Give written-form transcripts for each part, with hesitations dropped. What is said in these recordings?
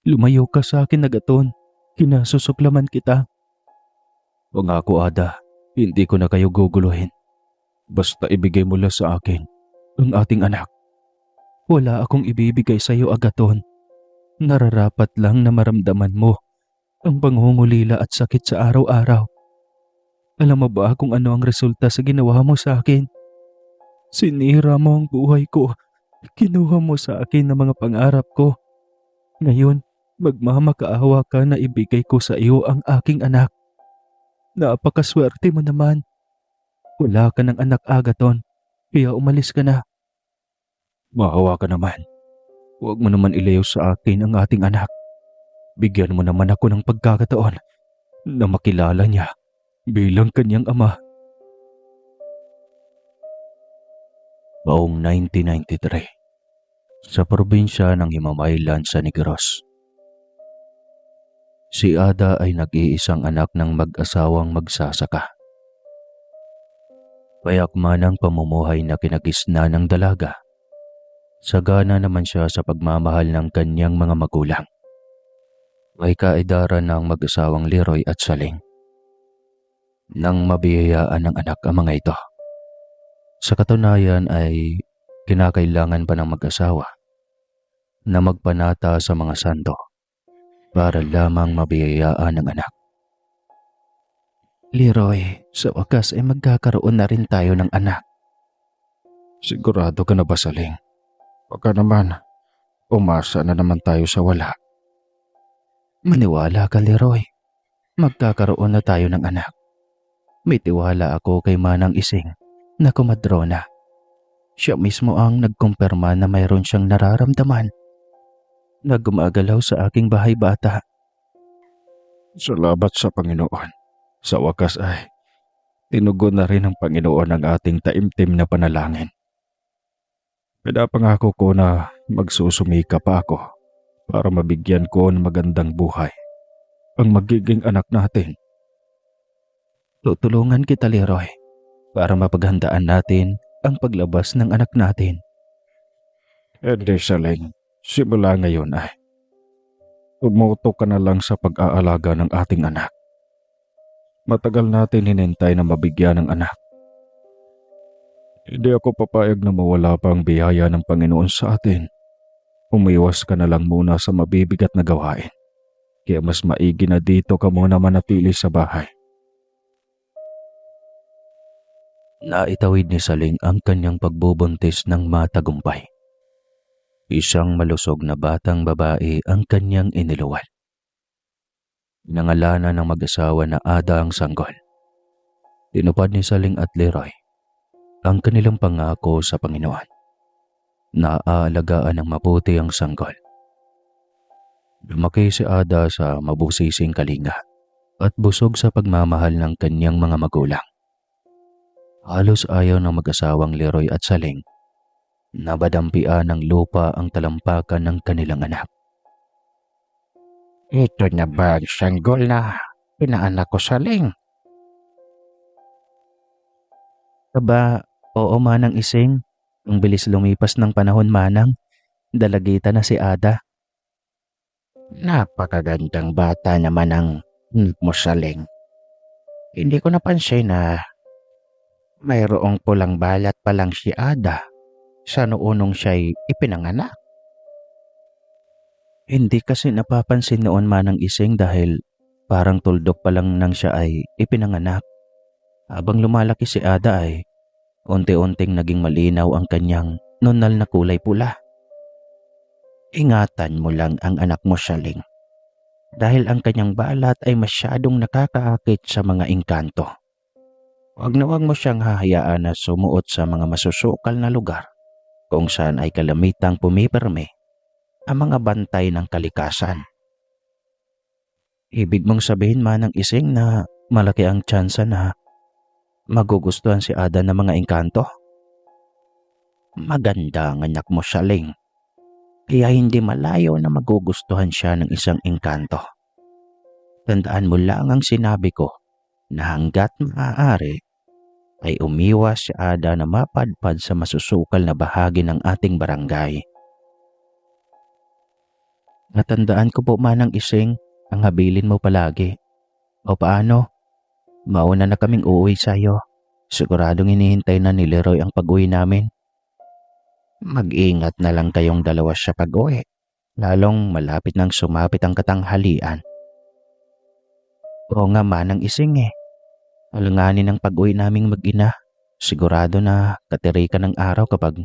Lumayo ka sa akin, Agaton. Kinasusuklaman kita. Pangako, Ada, hindi ko na kayo guguluhin. Basta ibigay mo lang sa akin ang ating anak. Wala akong ibibigay sa iyo, Agaton. Nararapat lang na maramdaman mo ang pangungulila at sakit sa araw-araw. Alam mo ba kung ano ang resulta sa ginawa mo sa akin? Sinira mo ang buhay ko. Kinuha mo sa akin ang mga pangarap ko. Ngayon, magmamakaawa ka na ibigay ko sa iyo ang aking anak. Napakaswerte mo naman. Wala ka ng anak, Agaton, kaya umalis ka na. Maawa ka naman. Huwag mo naman ilayo sa akin ang ating anak. Bigyan mo naman ako ng pagkakataon na makilala niya bilang kanyang ama. Noong 1993, sa probinsya ng Himamaylan sa Negros. Si Ada ay nag-iisang anak ng mag-asawang magsasaka. Payakman ang pamumuhay na kinagisna ng dalaga. Sagana naman siya sa pagmamahal ng kanyang mga magulang. May kaedaran ng mag-asawang Leroy at Saling. Nang mabiyayaan ng anak ang mga ito. Sa katunayan ay kinakailangan pa ng mag-asawa na magpanata sa mga santo para lamang mabiyayaan ng anak. Leroy, sa wakas ay magkakaroon na rin tayo ng anak. Sigurado ka na ba, Saling? Baka naman, umasa na naman tayo sa wala. Maniwala ka, Leroy. Magkakaroon na tayo ng anak. May tiwala ako kay Manang Ising na kumadrona. Siya mismo ang nagkumpirma na mayroon siyang nararamdaman na gumagalaw sa aking bahay bata. Salamat sa Panginoon. Sa wakas ay tinugon na rin ng Panginoon ang ating taimtim na panalangin. Pinapangako ko na magsusumika pa ako para mabigyan ko ng magandang buhay ang magiging anak natin. Tutulungan kita, Leroy, para mapaghandaan natin ang paglabas ng anak natin. Hindi, Saling. Simula ngayon ay umuto ka na lang sa pag-aalaga ng ating anak. Matagal natin hinintay na mabigyan ng anak. Hindi ako papayag na mawala pa ang biyaya ng Panginoon sa atin. Umiwas ka na lang muna sa mabibigat na gawain. Kaya mas maigi na dito ka muna manatili sa bahay. Naitawid ni Saling ang kanyang pagbubuntis ng matagumpay. Isang malusog na batang babae ang kanyang iniluwal. Pinangalanan ng mag-asawa na Ada ang sanggol. Tinupad ni Saling at Leroy ang kanilang pangako sa Panginoon. Naaalagaan ng mabuti ang sanggol. Lumaki si Ada sa mabusising kalinga at busog sa pagmamahal ng kanyang mga magulang. Halos ayaw ng mag-asawang Leroy at Saling na badampian ng lupa ang talampakan ng kanilang anak. Ito na ba ang sanggol na pinaanak ko, Saling? Aba, oo, Manang Ising. Ang bilis lumipas ng panahon, Manang. Dalagita na si Ada. Napakagandang bata naman ang anak mo, Saling. Hindi ko napansin na mayroong pulang balat pa lang si Ada sa noonong siya'y ipinanganak. Hindi kasi napapansin noon, Manang Ising, dahil parang tuldok pa lang nang siya ay ipinanganak. Habang lumalaki si Ada ay unti-unting naging malinaw ang kanyang nonal na kulay pula. Ingatan mo lang ang anak mo, Saling, dahil ang kanyang balat ay masyadong nakakaakit sa mga engkanto. Huwag na huwag mo siyang hahayaan na sumuot sa mga masusukal na lugar kung saan ay kalamitang pumipirme ang mga bantay ng kalikasan. Ibig mong sabihin, Manang Ising, na malaki ang tsansa na magugustuhan si Ada ng mga engkanto? Maganda ang anak mo, Saling. Kaya hindi malayo na magugustuhan siya ng isang engkanto. Tandaan mo lang ang sinabi ko na hanggat maaari ay umiwas si Ada na mapadpad sa masusukal na bahagi ng ating barangay. Natandaan ko po Manang Ising, ang habilin mo palagi. O paano? Mauna na kaming uuwi sa'yo. Siguradong hinihintay na ni Leroy ang pag-uwi namin. Mag-ingat na lang kayong dalawa sa pag-uwi. Lalong malapit nang sumapit ang katanghalian. Oo nga Manang Ising eh. Alanganin ang pag-uwi naming mag-ina. Sigurado na katirikan ng araw kapag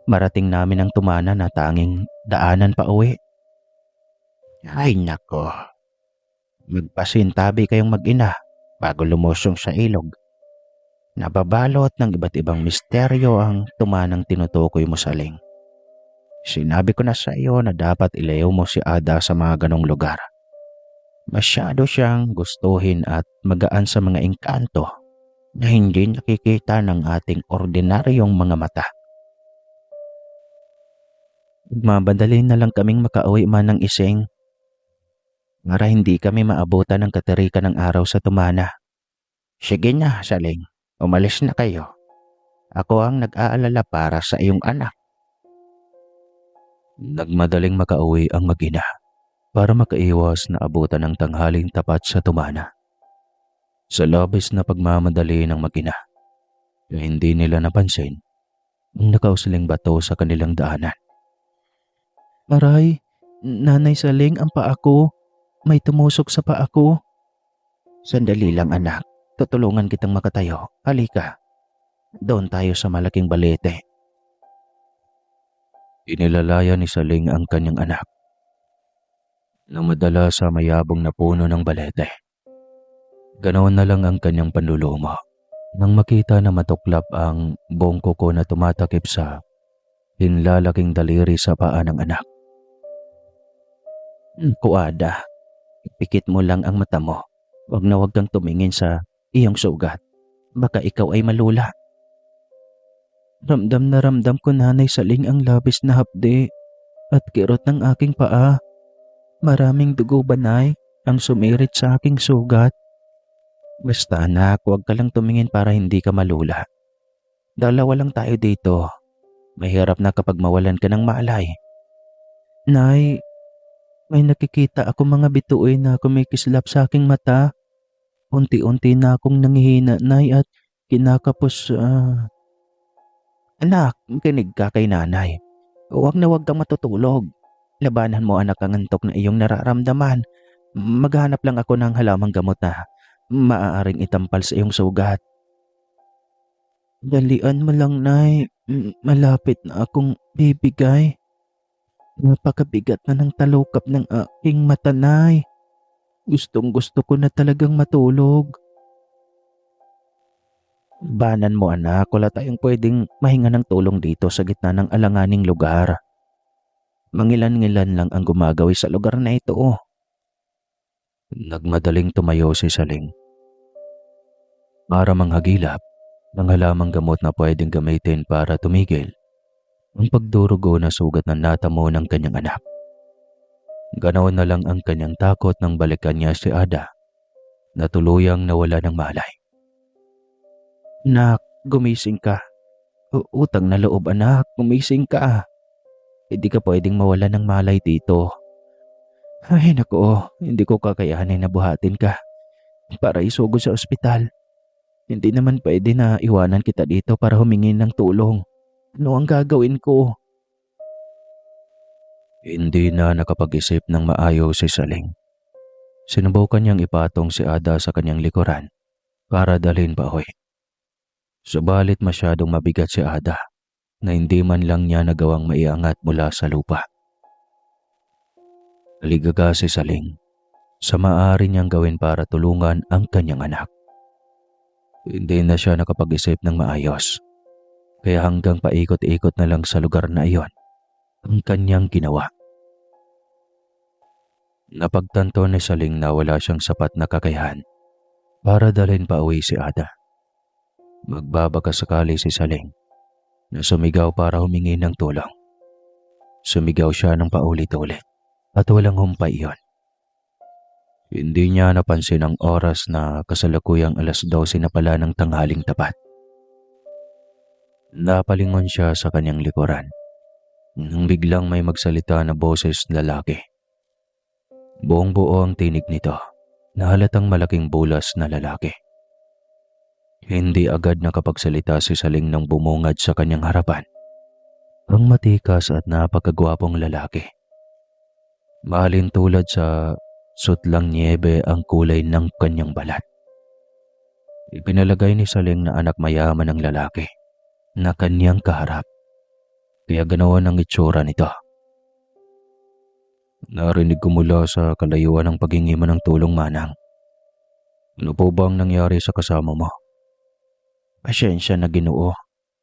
marating namin ang tumana na tanging daanan pa uwi. Ay nako, magpasintabi kayong mag-ina bago lumusong sa ilog. Nababalot ng iba't ibang misteryo ang tumanang tinutukoy mo sa ling. Sinabi ko na sa iyo na dapat ilayo mo si Ada sa mga ganong lugar. Masyado siyang gustuhin at magaan sa mga engkanto na hindi nakikita ng ating ordinaryong mga mata. Mabadali na lang kaming makauwi Manang Ising para hindi kami maabutan ng katirikan ng araw sa tumana. Sige na, Saling. Umalis na kayo. Ako ang nag-aalala para sa iyong anak. Nagmadaling makauwi ang mag-ina para makaiwas na abutan ng tanghaling tapat sa tumana. Sa labis na pagmamadali ng mag-ina, hindi nila napansin ang nakausling bato sa kanilang daanan. Aray, Nanay Saling, ang paa ko. May tumusok sa paa ko. Sandali lang anak, tutulungan kitang makatayo. Halika, doon tayo sa malaking balete. Inilalaya ni Saling ang kanyang anak na madala sa mayabong na puno ng balete. Ganoon na lang ang kanyang panlulumo nang makita na matuklap ang buong kuko na tumatakip sa hinlalaking daliri sa paa ng anak. Kuada, pikit mo lang ang mata mo. Huwag na huwag kang tumingin sa iyong sugat. Baka ikaw ay malula. Ramdam na ramdam ko Nanay Saling ang labis na hapde at kirot ng aking paa. Maraming dugo banay ang sumirit sa aking sugat. Basta anak, huwag ka lang tumingin para hindi ka malula. Dalawa lang tayo dito. Mahirap na kapag mawalan ka ng malay. Nay, may nakikita ako mga bituin na kumikislap sa aking mata. Unti-unti na akong nanghihina, Nay, at kinakapos. Anak, makinig ka kay nanay. Huwag na huwag kang matutulog. Labanan mo anak ang antok na iyong nararamdaman. Maghanap lang ako ng halamang gamot na maaaring itampal sa iyong sugat. Dalian mo lang, Nay. Malapit na akong bibigay. Napakabigat na ng talukap ng aking mata, Nay. Gustong gusto ko na talagang matulog. Banan mo anak, wala tayong pwedeng mahinga ng tulong dito sa gitna ng alanganing lugar. Mangilan-ngilan lang ang gumagawi sa lugar na ito. Nagmadaling tumayo si Saling para manghagilap ng halamang gamot na pwedeng gamitin para tumigil ang pagdurugo na sugat na natamo ng kanyang anak. Ganoon na lang ang kanyang takot nang balikan niya si Ada na tuluyang nawala ng malay. Nak, gumising ka. Utang na loob anak, gumising ka. Hindi ka pwedeng mawala ng malay dito. Ay nako, hindi ko kakayanin na buhatin ka para isugod sa ospital. Hindi naman pwede na iwanan kita dito para humingi ng tulong. Ano ang gagawin ko? Hindi na nakapag-isip ng maayos si Saling. Sinubukan niyang ipatong si Ada sa kanyang likuran para dalhin pa uwi. Subalit masyadong mabigat si Ada na hindi man lang niya nagawang maiangat mula sa lupa. Aligaga si Saling sa maaari niyang gawin para tulungan ang kanyang anak. Hindi na siya nakapag-isip ng maayos, kaya hanggang paikot-ikot na lang sa lugar na iyon ang kanyang ginawa. Napagtanto ni Saling na wala siyang sapat na kakayahan para dalhin pa uwi si Ada. Magbabaka sakali si Saling na sumigaw para humingi ng tulong. Sumigaw siya ng paulit-ulit at walang humpay iyon. Hindi niya napansin ang oras na kasalukuyang 12:00 na pala ng tanghaling tapat. Napalingon siya sa kanyang likuran nang biglang may magsalita na boses lalaki Buong buo ang tinig nito na halatang malaking bulas na lalaki. Hindi agad nakapagsalita si Saling nang bumungad sa kanyang harapan. Ang matikas at napakagwapong lalaki. Mahalin tulad sa sutlang niebe ang kulay ng kanyang balat. Ipinalagay ni Saling na anak mayaman ng lalaki na kanyang kaharap. Kaya ganawan ang itsura nito. Narinig ko mula sa kalayuan ang paghingi mo ng tulong, Manang. Ano po ba ang nangyari sa kasama mo? Pasensya na, Ginoo,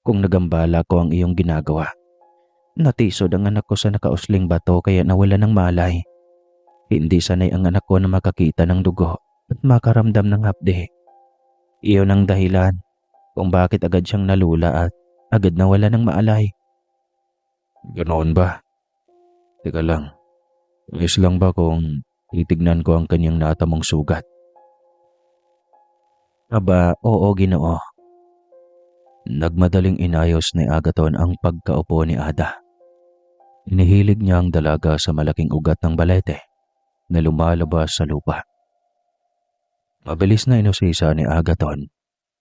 kung nagambala ko ang iyong ginagawa. Natisod ang anak ko sa nakausling bato kaya nawala ng malay. Hindi sanay ang anak ko na makakita ng dugo at makaramdam ng hapde. Iyon ang dahilan kung bakit agad siyang nalula at agad nawala ng maalay. Ganoon ba? Teka lang, ayos lang ba kung titignan ko ang kanyang natamong sugat? Aba, oo, Ginoo. Nagmadaling inayos ni Agaton ang pagkaupo ni Ada. Inihilig niya ang dalaga sa malaking ugat ng balete na lumalabas sa lupa. Mabilis na inusisa ni Agaton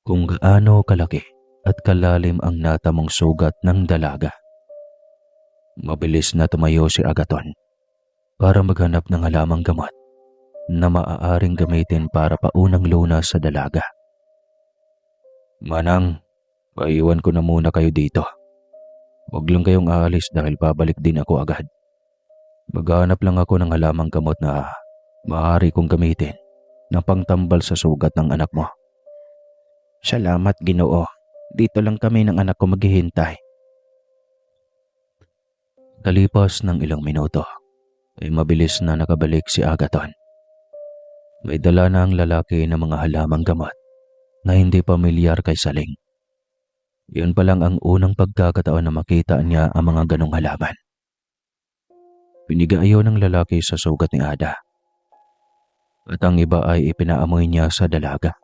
kung gaano kalaki at kalalim ang natamong sugat ng dalaga. Mabilis na tumayo si Agaton para maghanap ng halamang gamot na maaaring gamitin para paunang lunas sa dalaga. Manang, paiwan ko na muna kayo dito. Huwag lang kayong aalis dahil babalik din ako agad. Maghanap lang ako ng halamang gamot na maaari kong gamitin na pangtambal sa sugat ng anak mo. Salamat, Ginoo. Dito lang kami ng anak ko maghihintay. Kalipas ng ilang minuto, ay mabilis na nakabalik si Agaton. May dala na ang lalaki ng mga halamang gamot na hindi pamilyar kay Saling. Yun pa lang ang unang pagkakataon na makita niya ang mga ganong halaman. Pinigaayo ng lalaki sa sugat ni Ada. At ang iba ay ipinaamoy niya sa dalaga.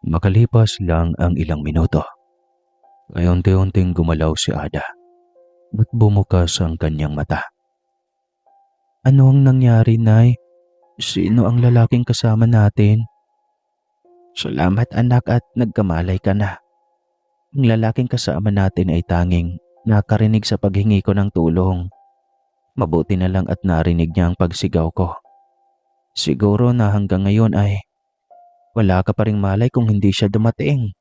Makalipas lang ang ilang minuto, ay unti-unting gumalaw si Ada at bumukas ang kanyang mata. Ano ang nangyari, Nay? Sino ang lalaking kasama natin? Salamat, anak, at nagkamalay ka na. Ang lalaking kasama natin ay tanging nakarinig sa paghingi ko ng tulong. Mabuti na lang at narinig niya ang pagsigaw ko. Siguro na hanggang ngayon ay wala ka pa ring malay kung hindi siya dumating.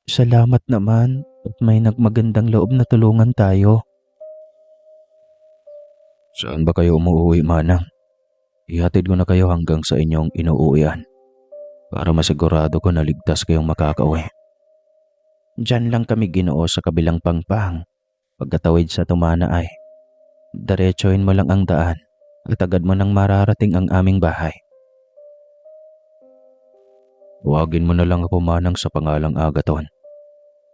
Salamat naman at may nagmagandang loob na tulungan tayo. Saan ba kayo umuwi, Manang? Ihatid ko na kayo hanggang sa inyong inuuwian para masigurado ko na ligtas kayong makakauwi. Diyan lang kami, Ginoo, sa kabilang pangpang. Pagkatawid sa tumana ay diretsuhin mo lang ang daan at agad mo nang mararating ang aming bahay. Huwagin mo na lang ako, Manang, sa pangalang Agaton.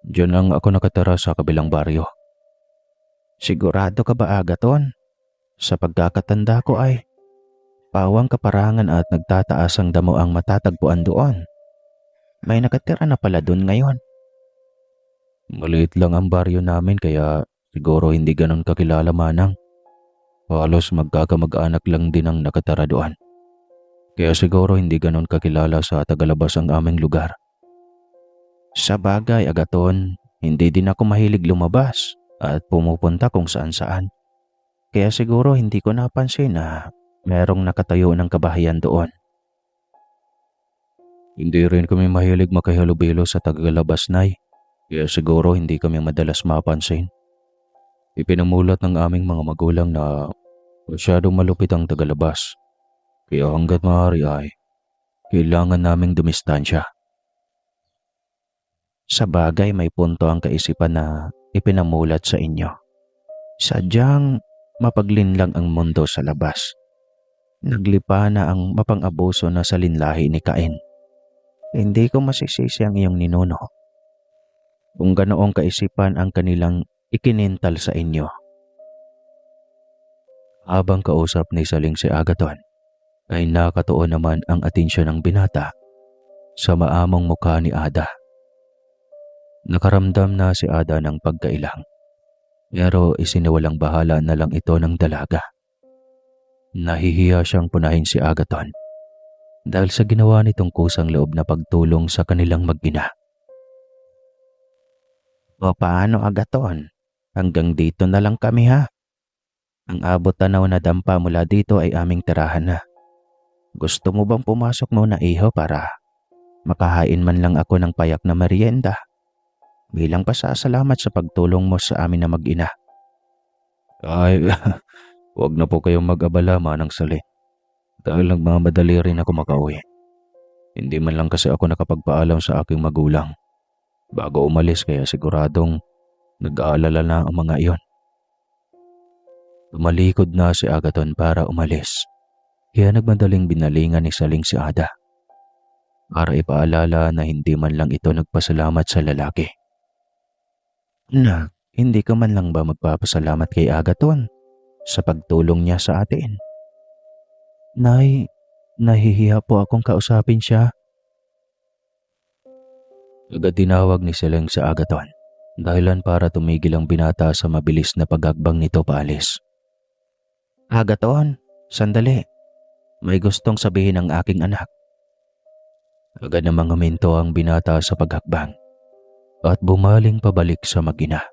Diyan lang ako nakatira sa kabilang baryo. Sigurado ka ba, Agaton? Sa pagkakatanda ko ay pawang kaparangan at nagtataas ang damo ang matatagpuan doon. May nakatira na pala doon ngayon. Maliit lang ang baryo namin kaya siguro hindi ganon kakilala, Manang. Halos magkakamag-anak lang din ang nakatira doon. Kaya siguro hindi ganon kakilala sa tagalabas ang aming lugar. Sa bagay, Agaton, hindi din ako mahilig lumabas at pumupunta kung saan-saan. Kaya siguro hindi ko napansin na merong nakatayo ng kabahayan doon. Hindi rin kami mahilig makahalubilo sa tagalabas, Nay. Kaya siguro hindi kami madalas mapansin. Ipinamulat ng aming mga magulang na masyadong malupit ang tagalabas. Kaya hanggat maaari ay kailangan naming dumistansya. Sa bagay, may punto ang kaisipan na ipinamulat sa inyo. Sadyang mapaglinlang ang mundo sa labas. Naglipa na ang mapang-abuso na salinlahi ni Cain. Hindi ko masisisi ang iyong ninuno kung ganoong kaisipan ang kanilang ikinintal sa inyo. Habang kausap ni Saling si Agaton, ay nakatuon naman ang atensyon ng binata sa maamong mukha ni Ada. Nakaramdam na si Ada ng pagkailang, pero isiniwalang bahala na lang ito ng dalaga. Nahihiya siyang punahin si Agaton dahil sa ginawa nitong kusang loob na pagtulong sa kanilang mag-ina. O paano, Agaton? Hanggang dito na lang kami ha. Ang abot tanaw na dampa mula dito ay aming tirahan na. Gusto mo bang pumasok muna, iho, para makahain man lang ako ng payak na merienda bilang pasasalamat sa pagtulong mo sa amin na mag-ina? Ay, wag na po kayong mag-abala, Manang Sali. Dahil nagmamadali rin ako makauwi. Hindi man lang kasi ako nakapagpaalam sa aking magulang bago umalis, kaya siguradong nag-aalala na ang mga iyon. Tumalikod na si Agaton para umalis, kaya nagmadaling binalingan ni Saling si Ada para ipaalala na hindi man lang ito nagpasalamat sa lalaki. Na, hindi ka man lang ba magpapasalamat kay Agaton sa pagtulong niya sa atin? Nay, nahihiya po akong kausapin siya. Agad tinawag ni Seleng sa Agaton, dahilan para tumigil ang binata sa mabilis na paghagbang nito paalis. Agaton, sandali. May gustong sabihin ang aking anak. Agad namang huminto ang binata sa paghakbang at bumaling pabalik sa mag-ina.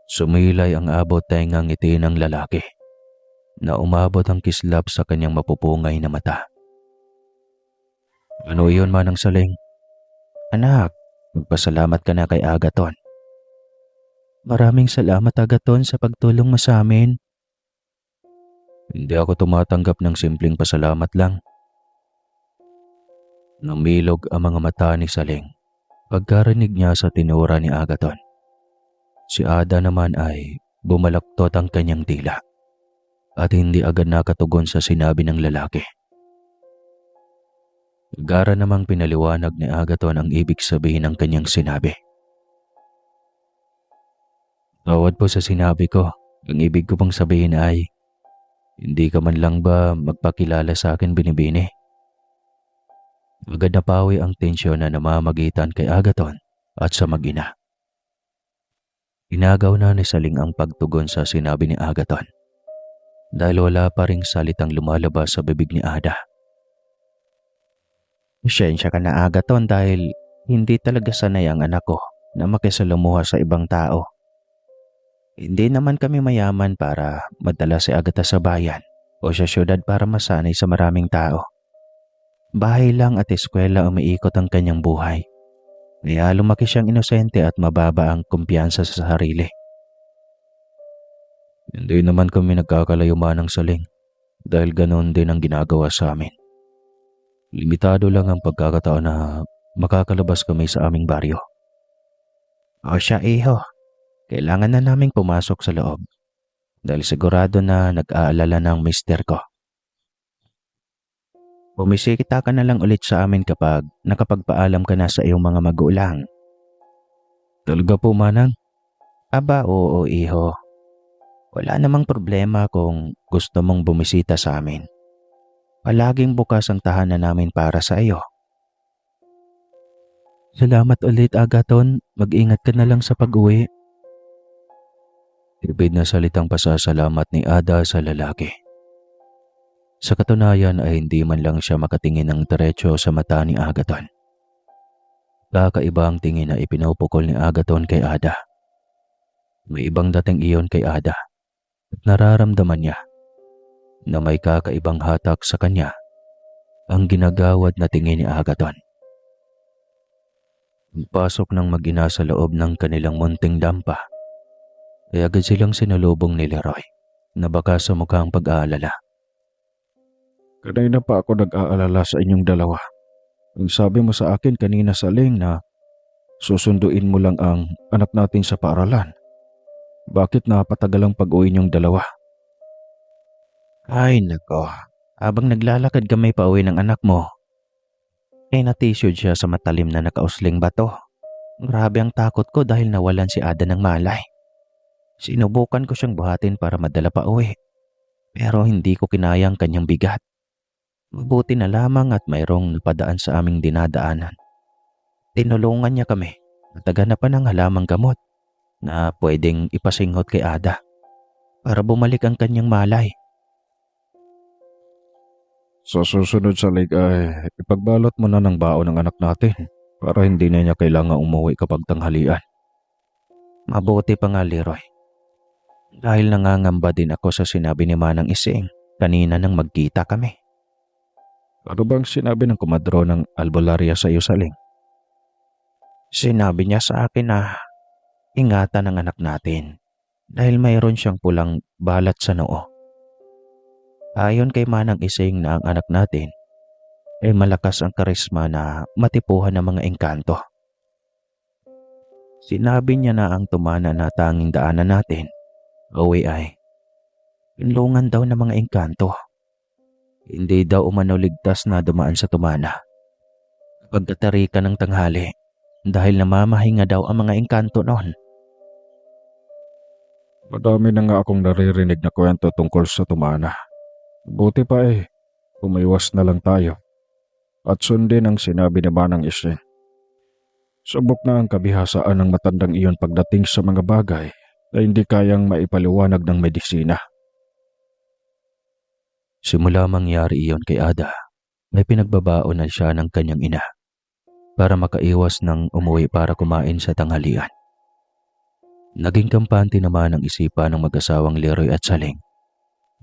Sumilay ang abot tengang ngiti ng lalaki na umabot ang kislap sa kanyang mapupungay na mata. Ano iyon, Manang Saling? Anak, magpasalamat ka na kay Agaton. Maraming salamat, Agaton, sa pagtulong mo sa amin. Hindi ako tumatanggap ng simpleng pasalamat lang. Namilog ang mga mata ni Saling pagkarinig niya sa tinura ni Agaton. Si Ada naman ay bumalaktot ang kanyang dila at hindi agad nakatugon sa sinabi ng lalaki. Gara namang pinaliwanag ni Agaton ang ibig sabihin ng kanyang sinabi. Tawad po sa sinabi ko. Ang ibig ko pang sabihin ay, hindi ka man lang ba magpakilala sa akin, Binibini? Agad napawi ang tensyon na namamagitan kay Agaton at sa mag-ina. Inagaw na ni Saling ang pagtugon sa sinabi ni Agaton dahil wala pa ring salitang lumalabas sa bibig ni Ada. Pasensya ka na, Agaton, dahil hindi talaga sanay ang anak ko na makisalamuha sa ibang tao. Hindi naman kami mayaman para madala si Agatha sa bayan o sa syudad para masanay sa maraming tao. Bahay lang at eskwela umiikot ang kanyang buhay. Kaya lumaki siyang inosente at mababa ang kumpiyansa sa sarili. Hindi naman kami nagkakalayo, Manang Saling, dahil ganoon din ang ginagawa sa amin. Limitado lang ang pagkakataon na makakalabas kami sa aming baryo. O siya, iho. Kailangan na naming pumasok sa loob dahil sigurado na nag-aalala ng mister ko. Bumisita ka na lang ulit sa amin kapag nakapagpaalam ka na sa iyong mga magulang. Talaga po, Manang? Aba, oo, iho. Wala namang problema kung gusto mong bumisita sa amin. Palaging bukas ang tahanan namin para sa iyo. Salamat ulit, Agaton. Mag-ingat ka na lang sa pag-uwi. Tipid na salitang pasasalamat ni Ada sa lalaki. Sa katunayan ay hindi man lang siya makatingin ng diretso sa mata ni Agaton. Kakaiba ang tingin na ipinupukol ni Agaton kay Ada. May ibang dating iyon kay Ada at nararamdaman niya na may kakaibang hatak sa kanya ang ginagawad na tingin ni Agaton. Pasok ng mag-ina sa loob ng kanilang munting dampa ay agad silang sinalubong ni Leroy na baka sa mukhang pag-aalala. Kanina pa ako nag-aalala sa inyong dalawa. Ang sabi mo sa akin kanina, Saling, na susunduin mo lang ang anak natin sa paaralan. Bakit napatagal ang pag-uwi niyong dalawa? Ay nako, habang naglalakad kami pa uwi ng anak mo, ay natisyod siya sa matalim na nakausling bato. Grabe ang takot ko dahil nawalan si Ada ng malay. Sinubukan ko siyang buhatin para madala pa uwi, pero hindi ko kinayang kanyang bigat. Mabuti na lamang at mayroong napadaan sa aming dinadaanan. Tinulungan niya kami at naghanap pa ng halamang gamot na pwedeng ipasinghot kay Ada para bumalik ang kanyang malay. Sa susunod sa lig ay ipagbalot mo na ng baon ng anak natin para hindi na niya kailangang umuwi kapag tanghalian. Mabuti pa nga, Leroy. Dahil nangangamba din ako sa sinabi ni Manang Ising kanina nang magkita kami. Ano bang sinabi ng kumadro ng albularya sa iyo, Saling? Sinabi niya sa akin na ingatan ang anak natin dahil mayroon siyang pulang balat sa noo. Ayon kay Manang Ising na ang anak natin ay malakas ang karisma na matipuhan ng mga engkanto. Sinabi niya na ang tumana na tanging daanan natin, uwi ay pinlungan daw ng mga engkanto. Hindi daw umano ligtas na dumaan sa tumana. Pagkatarika ng tanghali dahil namamahinga daw ang mga engkanto noon. Madami na nga akong naririnig na kwento tungkol sa tumana. Buti pa umiwas na lang tayo at sundin ang sinabi ni Manang Ising. Subok na ang kabihasaan ng matandang iyon pagdating sa mga bagay na hindi kayang maipaliwanag ng medisina. Simula mangyari iyon kay Ada, may pinagbabaon na siya ng kanyang ina para makaiwas ng umuwi para kumain sa tanghalian. Naging kampante naman ang isipan ng mag-asawang Leroy at Saling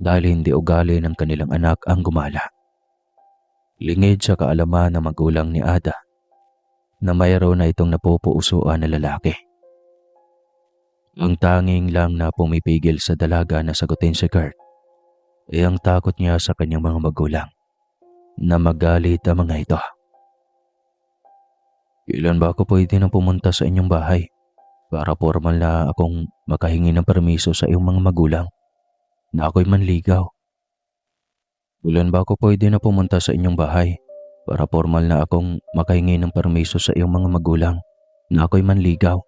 dahil hindi ugali ng kanilang anak ang gumala. Lingid sa kaalaman ng magulang ni Ada na mayroon na itong napupuusuan na lalaki. Ang tanging lang na pumipigil sa dalaga na sagutin si Kurt ay ang takot niya sa kanyang mga magulang na magalit ang mga ito. Kailan ba ako pwede nang pumunta sa inyong bahay para formal na akong makahingi ng permiso sa iyong mga magulang na ako'y manligaw? Kailan ba ako pwede na pumunta sa inyong bahay para formal na akong makahingi ng permiso sa iyong mga magulang na ako'y manligaw?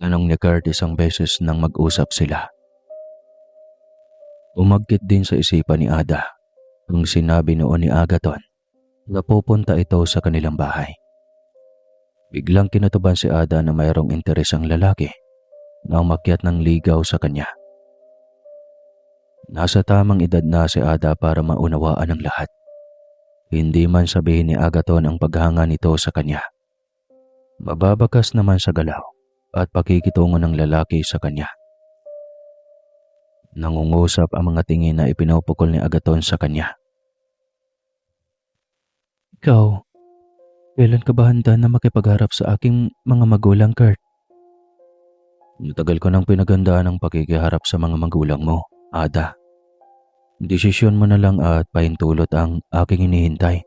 Tanong ni Kurt isang beses nang mag-usap sila. Umagkit din sa isipan ni Ada ang sinabi noon ni Agaton na pupunta ito sa kanilang bahay. Biglang kinatuban si Ada na mayroong interes ang lalaki na umakyat ng ligaw sa kanya. Nasa tamang edad na si Ada para maunawaan ang lahat. Hindi man sabihin ni Agaton ang paghanga nito sa kanya. Mababakas naman sa galaw at pakikitungo ng lalaki sa kanya. Nangungusap ang mga tingin na ipinupukol ni Agaton sa kanya. Ikaw, kailan ka ba handa na makipagharap sa aking mga magulang, Kurt? Matagal ko nang pinaghandaan ang pakikiharap sa mga magulang mo, Ada. Desisyon mo na lang at pahintulot ang aking hinihintay.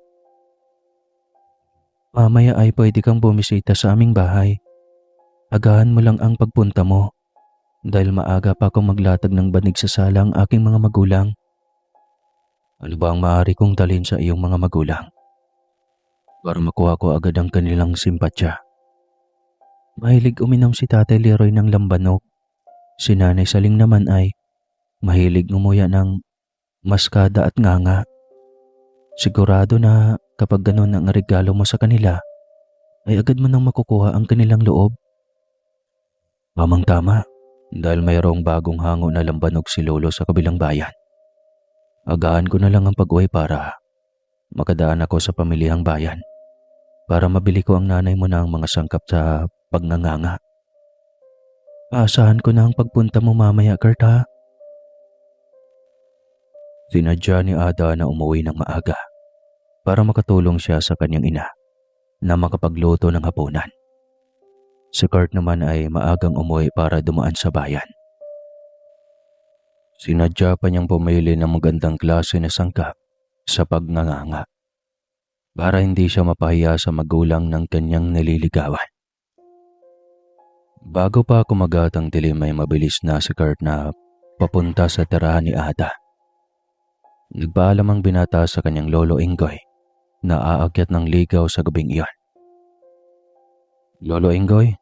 Mamaya ay pwede kang bumisita sa aming bahay. Agahan mo lang ang pagpunta mo dahil maaga pa akong maglatag ng banig sa sala ang aking mga magulang. Ano ba ang maaari kong dalhin sa iyong mga magulang para makuha ko agad ang kanilang simpatya? Mahilig uminom si Tatay Leroy ng lambanog. Si Nanay Saling naman ay mahilig ngumuya ng maskada at nganga. Sigurado na kapag ganon ang regalo mo sa kanila, ay agad mo nang makukuha ang kanilang loob. Tamang-tama, dahil mayroong bagong hango na lambanog si Lolo sa kabilang bayan. Agahan ko na lang ang pag-uwi para makadaan ako sa pamilihang bayan para mabili ko ang nanay mo ng mga sangkap sa pagnganganga. Aasahan ko na ang pagpunta mo mamaya, Kurt, ha? Sinadya ni Ada na umuwi ng maaga para makatulong siya sa kanyang ina na makapagluto ng hapunan. Si Kurt naman ay maagang umuwi para dumaan sa bayan. Sinadya pa niyang pumili ng magandang klase na sangkap sa pagnganganga para hindi siya mapahiya sa magulang ng kanyang nililigawan. Bago pa kumagat ang dilim ay mabilis na si Kurt na papunta sa tirahan ni Ada. Nagpaalam ang binata sa kanyang lolo Ingoy na aakyat ng ligaw sa gabing iyon. Lolo Ingoy,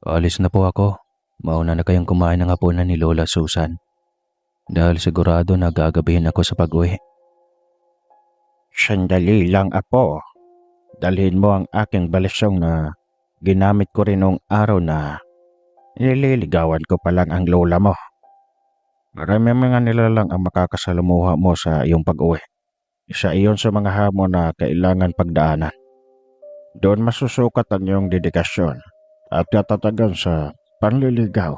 alis na po ako. Mauna na kayong kumain ng hapunan ni Lola Susan dahil sigurado na gagabihin ako sa pag-uwi. Sandali lang, apo. Dalhin mo ang aking balisong na ginamit ko rin noong araw na Nililigawan ko pa lang ang lola mo. Marami mga nilalang ang makakasalamuha mo sa iyong pag-uwi. Isa iyon sa mga hamon na kailangan pagdaanan. Doon masusukat ang iyong dedikasyon at katatagan sa panliligaw.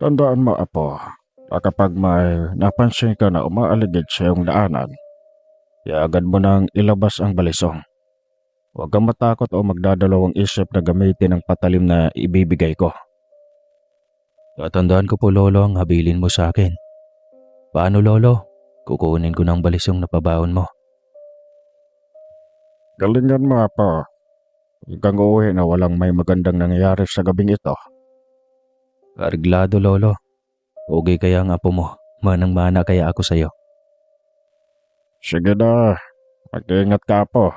Tandaan mo, apo, na kapag may napansin ka na umaaligid sa iyong daanan, iagad mo nang ilabas ang balisong. Huwag kang matakot o magdadalawang isip na gamitin ang patalim na ibibigay ko. Tatandaan ko po, Lolo, ang habilin mo sa akin. Paano, Lolo? Kukunin ko ng balisong napabaon mo. Galingan mo, apo. Huwag kang uuwi na walang may magandang nangyayari sa gabing ito. Arglado, Lolo. Ugi kaya ang apo mo. Manang-mana kaya ako sa'yo. Sige na, mag-iingat ka, apo.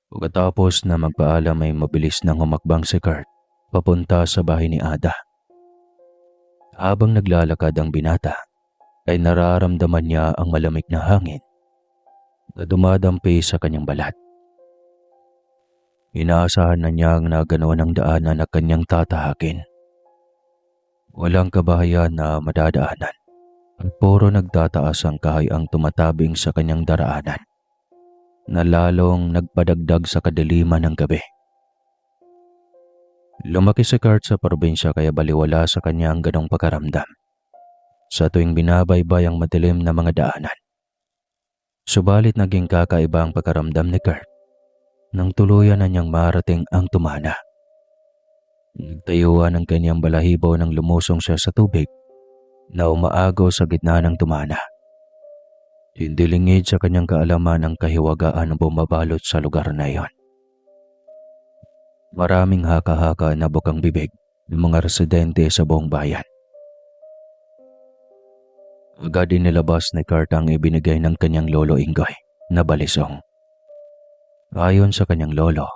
Pagkatapos na magpaalam ay mabilis nang humakbang si Kurt papunta sa bahay ni Ada. Habang naglalakad ang binata, ay nararamdaman niya ang malamig na hangin na dumadampi sa kanyang balat. Inaasahan na niyang na ganoon ang daanan na kanyang tatahakin. Walang kabahayan na madadaanan at puro nagtataas ang kahoy ang tumatabing sa kanyang daraanan na lalong nagpadagdag sa kadiliman ng gabi. Lumaki si Kurt sa probinsya kaya baliwala sa kanya ang ganong pakaramdam sa tuwing binabaybay ang madilim na mga daanan. Subalit naging kakaiba ang pakaramdam ni Kurt nang tuluyan na niyang marating ang tumana. Nagtayuan ang kanyang balahibo nang lumusong siya sa tubig na umaagaw sa gitna ng tumana. Hindi lingid sa kanyang kaalaman ang kahiwagaan na bumabalot sa lugar na iyon. Maraming haka-haka na bukang bibig ng mga residente sa buong bayan. Agad din nilabas ni Kurt ang ibinigay ng kanyang lolo Ingoy na balisong. Ayon sa kanyang lolo,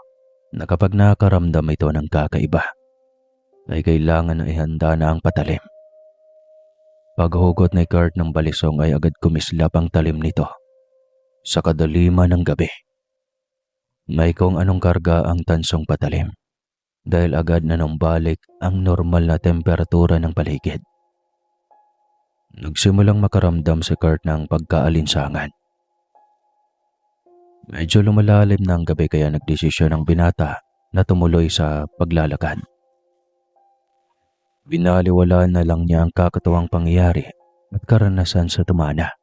na kapag nakaramdam ito ng kakaiba, ay kailangan na ihanda na ang patalim. Paghugot ni Kurt ng balisong ay agad kumislap ang talim nito sa kadaliman ng gabi. May kung anong karga ang tansong patalim dahil agad na numbalik ang normal na temperatura ng paligid. Nagsimulang makaramdam si Kurt ng pagkaalinsangan. Medyo lumalalim na ang gabi kaya nagdesisyon ang binata na tumuloy sa paglalakad. Binaliwalaan na lang niya ang kakatuwang pangyayari at karanasan sa tumana.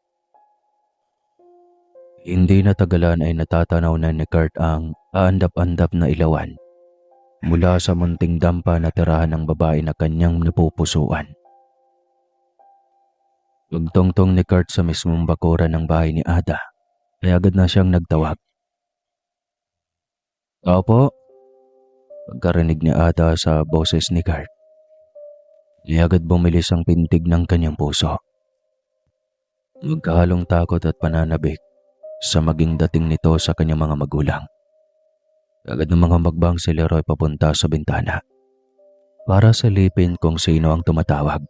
Hindi natagalan ay natatanaw na ni Kurt ang aandap-andap na ilawan mula sa munting dampa na tirahan ng babae na kanyang napupusuan. Pagtungtong ni Kurt sa mismong bakuran ng bahay ni Ada, ay agad na siyang nagtawag. Opo. Pagkarinig ni Ada sa boses ni Kurt, ay agad bumilis ang pintig ng kanyang puso. Magkahalong takot at pananabik sa maging dating nito sa kanyang mga magulang. Agad ng mga magbang si Leroy papunta sa bintana para silipin kung sino ang tumatawag.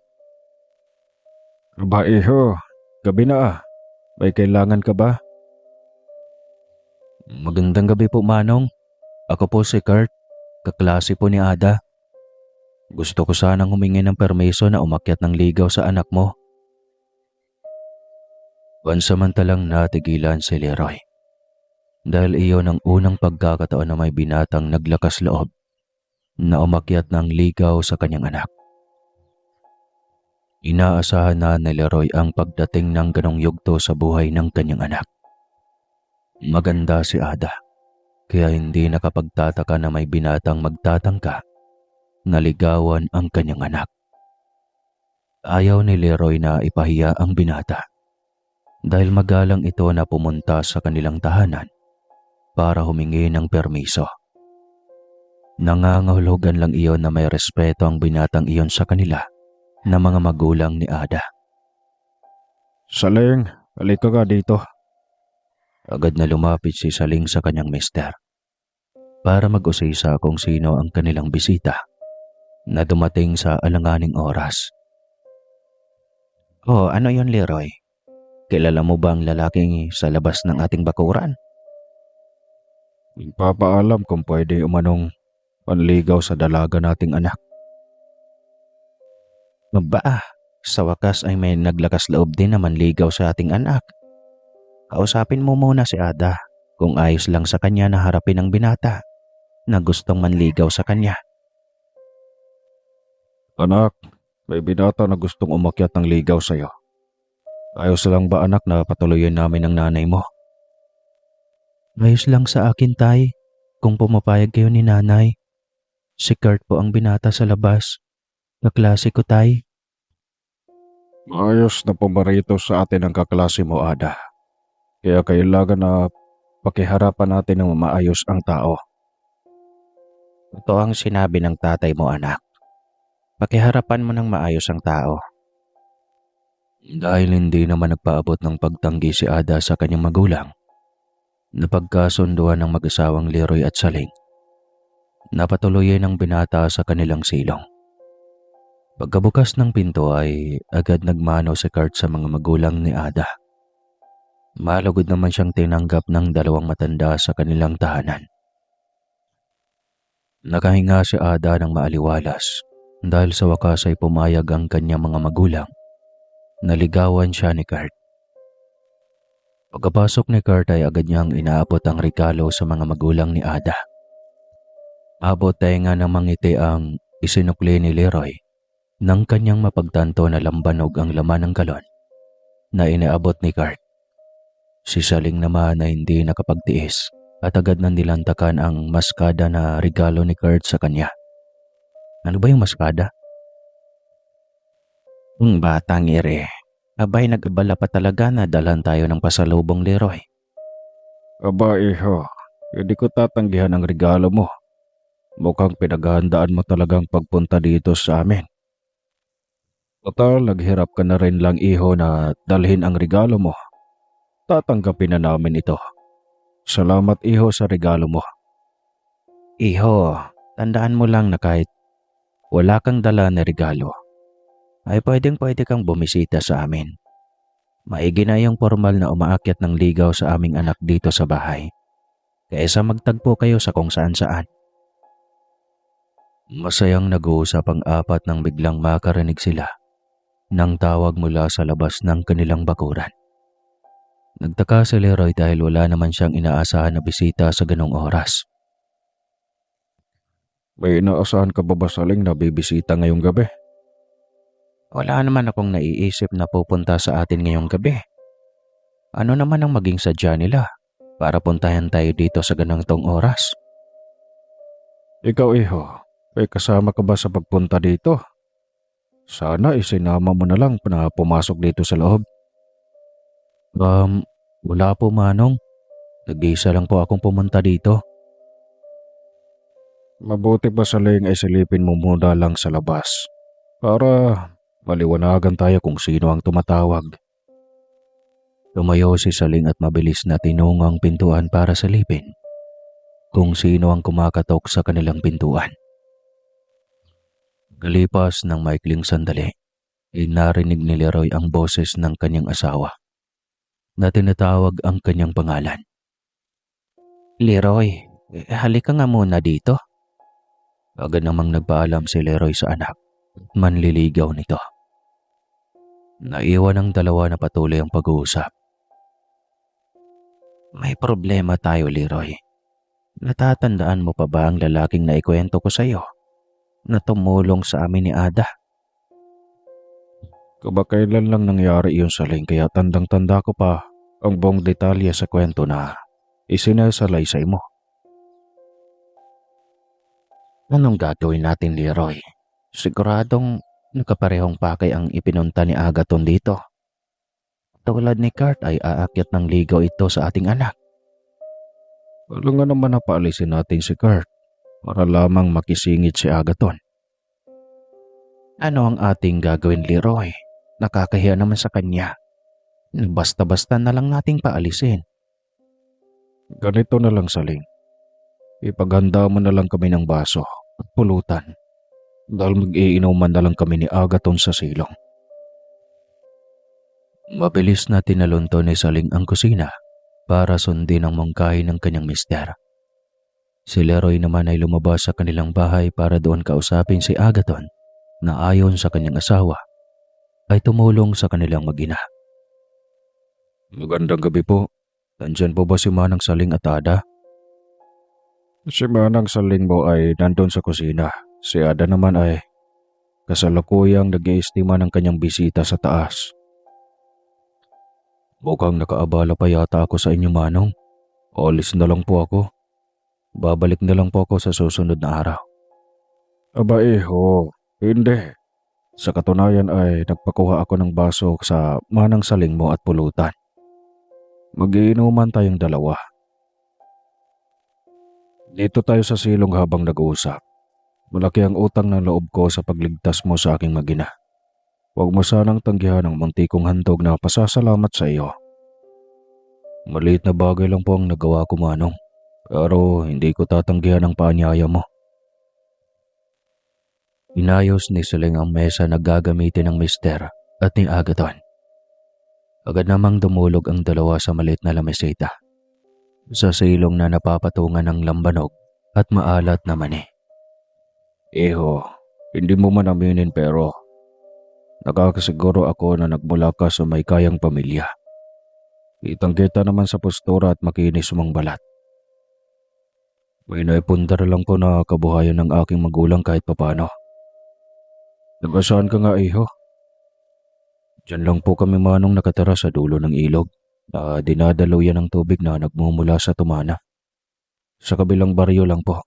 Iho, gabi na ah. May kailangan ka ba? Magandang gabi po, Manong. Ako po si Kurt, kaklase po ni Ada. Gusto ko sanang humingi ng permiso na umakyat ng ligaw sa anak mo. Pansamantalang natigilan si Leroy dahil iyon ang unang pagkakataon na may binatang naglakas loob na umakyat ng ligaw sa kanyang anak. Inaasahan na ni Leroy ang pagdating ng ganong yugto sa buhay ng kanyang anak. Maganda si Ada, kaya hindi nakapagtataka na may binatang magtatangka na ligawan ang kanyang anak. Ayaw ni Leroy na ipahiya ang binata dahil magalang ito na pumunta sa kanilang tahanan para humingi ng permiso. Nangangahulugan lang iyon na may respeto ang binatang iyon sa kanila na mga magulang ni Ada. Saling, halika ka dito. Agad na lumapit si Saling sa kanyang mister para mag-usisa kung sino ang kanilang bisita na dumating sa alanganing oras. Oh, ano yon, Leroy? Kilala mo ba ang lalaking sa labas ng ating bakuran? Ipapaalam kung pwede umanong panligaw sa dalaga nating anak. Ba, sa wakas ay may naglakas loob din na manligaw sa ating anak. Kausapin mo muna si Ada kung ayos lang sa kanya na harapin ang binata na gustong manligaw sa kanya. Anak, may binata na gustong umakyat ng ligaw sa'yo. Ayos lang ba anak na patuloyin namin ang nanay mo? Ayos lang sa akin, tay, kung pumapayag kayo ni nanay. Si Kurt po ang binata sa labas. Kaklase ko, tay. Ayos na pumarito sa atin ang kaklase mo, Ada. Kaya kailangan na pakiharapan natin ng maayos ang tao. Ito ang sinabi ng tatay mo, anak. Pakiharapan mo ng maayos ang tao. Dahil hindi naman nagpaabot ng pagtanggi si Ada sa kanyang magulang, napagkasunduan ng mag-asawang Leroy at Saling. Napatuloy ng binata sa kanilang silong. Pagkabukas ng pinto ay agad nagmano si Kurt sa mga magulang ni Ada. Malugod naman siyang tinanggap ng dalawang matanda sa kanilang tahanan. Nakahinga si Ada ng maaliwalas dahil sa wakas ay pumayag ang kanyang mga magulang. Naligawan siya ni Kurt. Pagkapasok ni Kurt ay agad niyang inaabot ang regalo sa mga magulang ni Ada. Abot tenga ng mangiti ang isinukli ni Leroy nang kanyang mapagtanto na lambanog ang laman ng galon na inaabot ni Kurt. Si Saling naman ay hindi nakapagtiis at agad na nilantakan ang maskada na regalo ni Kurt sa kanya. Ano ba yung maskada? Batang ire, abay nag-abala pa talaga na dalhan tayo ng pasalubong, Leroy. Aba iho, hindi ko tatanggihan ang regalo mo. Mukhang pinaghahandaan mo talagang pagpunta dito sa amin. Total, naghirap ka na rin lang iho na dalhin ang regalo mo. Tatanggapin na namin ito. Salamat iho sa regalo mo. Iho, tandaan mo lang na kahit wala kang dala na regalo, ay pwedeng-pwede kang bumisita sa amin. Maigi na yung formal na umaakyat ng ligaw sa aming anak dito sa bahay, kaysa magtagpo kayo sa kung saan-saan. Masayang nag-uusap ang apat nang biglang makarinig sila ng tawag mula sa labas ng kanilang bakuran. Nagtaka si Leroy dahil wala naman siyang inaasahan na bisita sa ganong oras. May inaasahan ka ba ba Saling na bibisita ngayong gabi? Wala naman akong naiisip na pupunta sa atin ngayong gabi. Ano naman ang maging sadya nila para puntahan tayo dito sa ganitong oras? Ikaw iho, may kasama ka ba sa pagpunta dito? Sana isinama mo na lang na pumasok dito sa loob. Wala po, Manong. Nag-iisa lang po akong pumunta dito. Mabuti ba Saling ay silipin mo muna lang sa labas para maliwanagan tayo kung sino ang tumatawag. Tumayo si Saling at mabilis na tinungo ang pintuan para silipin kung sino ang kumakatok sa kanilang pintuan. Kalipas ng maikling sandali, ay narinig ni Leroy ang boses ng kanyang asawa na tinatawag ang kanyang pangalan. Leroy, halika nga muna dito. Agad namang nagpaalam si Leroy sa anak at manliligaw nito. Naiwan ang dalawa na patuloy ang pag-uusap. May problema tayo, Leroy. Natatandaan mo pa ba ang lalaking naikwento ko sa iyo na tumulong sa amin ni Ada? Kabakailan lang nangyari iyon Saling kaya tandang-tanda ko pa ang buong detalye sa kwento na isinasalaysay mo. Anong gagawin natin, Leroy? Siguradong nakaparehong pakay ang ipinunta ni Agaton dito. Tulad ni Kurt ay aakyat ng ligaw ito sa ating anak. Wala nga naman na paalisin natin si Kurt para lamang makisingit si Agaton. Ano ang ating gagawin, Leroy? Nakakahiya naman sa kanya. Basta-basta na lang nating paalisin. Ganito na lang Saling. Ipaghanda mo na lang kami ng baso at pulutan dahil mag-iinuman na lang kami ni Agaton sa silong. Mabilis na tinalunto ni Saling ang kusina para sundin ang mungkahi ng kanyang mister. Si Leroy naman ay lumabas sa kanilang bahay para doon kausapin si Agaton na ayon sa kanyang asawa ay tumulong sa kanilang mag-ina. Magandang gabi po. Nandyan po ba si Manang Saling at Ada? Si Manang Saling mo ay nandun sa kusina. Si Ada naman ay kasalukuyang nag-iistima ng kanyang bisita sa taas. Mukhang nakaabala pa yata ako sa inyo, Manong. Alis na lang po ako. Babalik na lang po ako sa susunod na araw. Aba hindi. Sa katunayan ay nagpakuha ako ng baso sa Manang Saling mo at pulutan. Magiinuman tayong dalawa. Dito tayo sa silong habang nag-uusap. Malaki ang utang ng loob ko sa pagligtas mo sa aking mag-ina. Huwag mo sanang tanggihan ang muntikong handog na pasasalamat sa iyo. Maliit na bagay lang po ang nagawa ko, Manong. Pero hindi ko tatanggihan ang paanyaya mo. Inayos ni Saling ang mesa na gagamitin ng mister at ni Agaton. Agad namang dumulog ang dalawa sa maliit na lamesita. Sa silong na napapatungan ng lambanog at maalat na mani. Hindi mo man aminin pero nakakasiguro ako na nagmula ka sa may kayang pamilya. Kitang-kita naman sa postura at makinis mong balat. May naipundar lang po na kabuhayan ng aking magulang kahit papano. Nagasaan ka nga Diyan lang po kami, Manong, nakatira sa dulo ng ilog na dinadaluyan ng tubig na nagmumula sa tumana. Sa kabilang baryo lang po.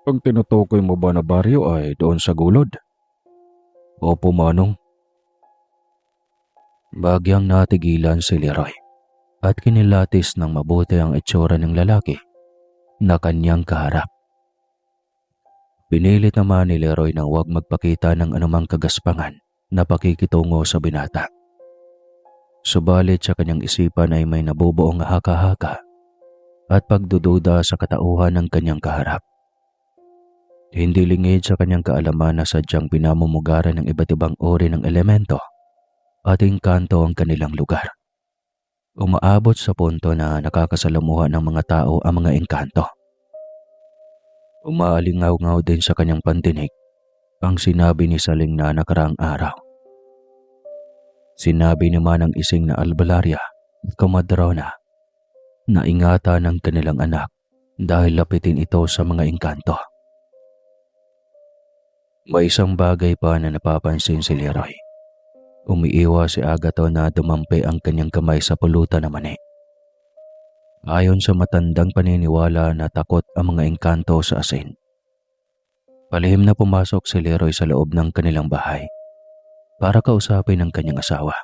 Ang tinutukoy mo ba na baryo ay doon sa gulod? Opo, Manong. Bagyang natigilan si Leroy at kinilatis ng mabuti ang itsura ng lalaki na kanyang kaharap. Pinilit naman ni Leroy na huwag magpakita ng anumang kagaspangan na pakikitungo sa binata. Subalit sa kanyang isipan ay may nabubuong haka-haka at pagdududa sa katauhan ng kanyang kaharap. Hindi lingid sa kanyang kaalaman na sadyang pinamumugaran ng iba't ibang uri ng elemento at engkanto ang kanilang lugar. Umaabot sa punto na nakakasalamuha ng mga tao ang mga engkanto. Umaalingaw-ngaw din sa kanyang pandinig ang sinabi ni Saling na nakaraang araw. Sinabi naman ng ising na albularya at komadrona na ingatan ng kanilang anak dahil lapitin ito sa mga engkanto. May isang bagay pa na napapansin si Leroy. Umiiwas si Agaton na dumampi ang kanyang kamay sa pulutan na mani. Ayon sa matandang paniniwala na takot ang mga engkanto sa asin. Palihim na pumasok si Leroy sa loob ng kanilang bahay para kausapin ang kanyang asawa.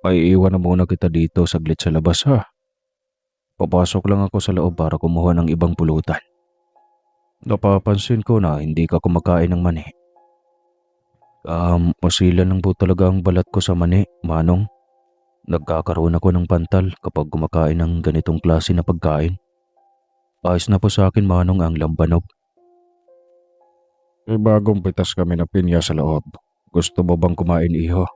Ay iwan na muna kita dito saglit sa labas ha. Papasok lang ako sa loob para kumuha ng ibang pulutan. Napapansin ko na hindi ka kumakain ng mani. Masilan lang po talaga ang balat ko sa mani, Manong. Nagkakaroon ako ng pantal kapag kumakain ng ganitong klase na pagkain. Ayos na po sa akin, Manong, ang lambanog. Bagong pitas kami na pinya sa loob. Gusto mo bang kumain, iho?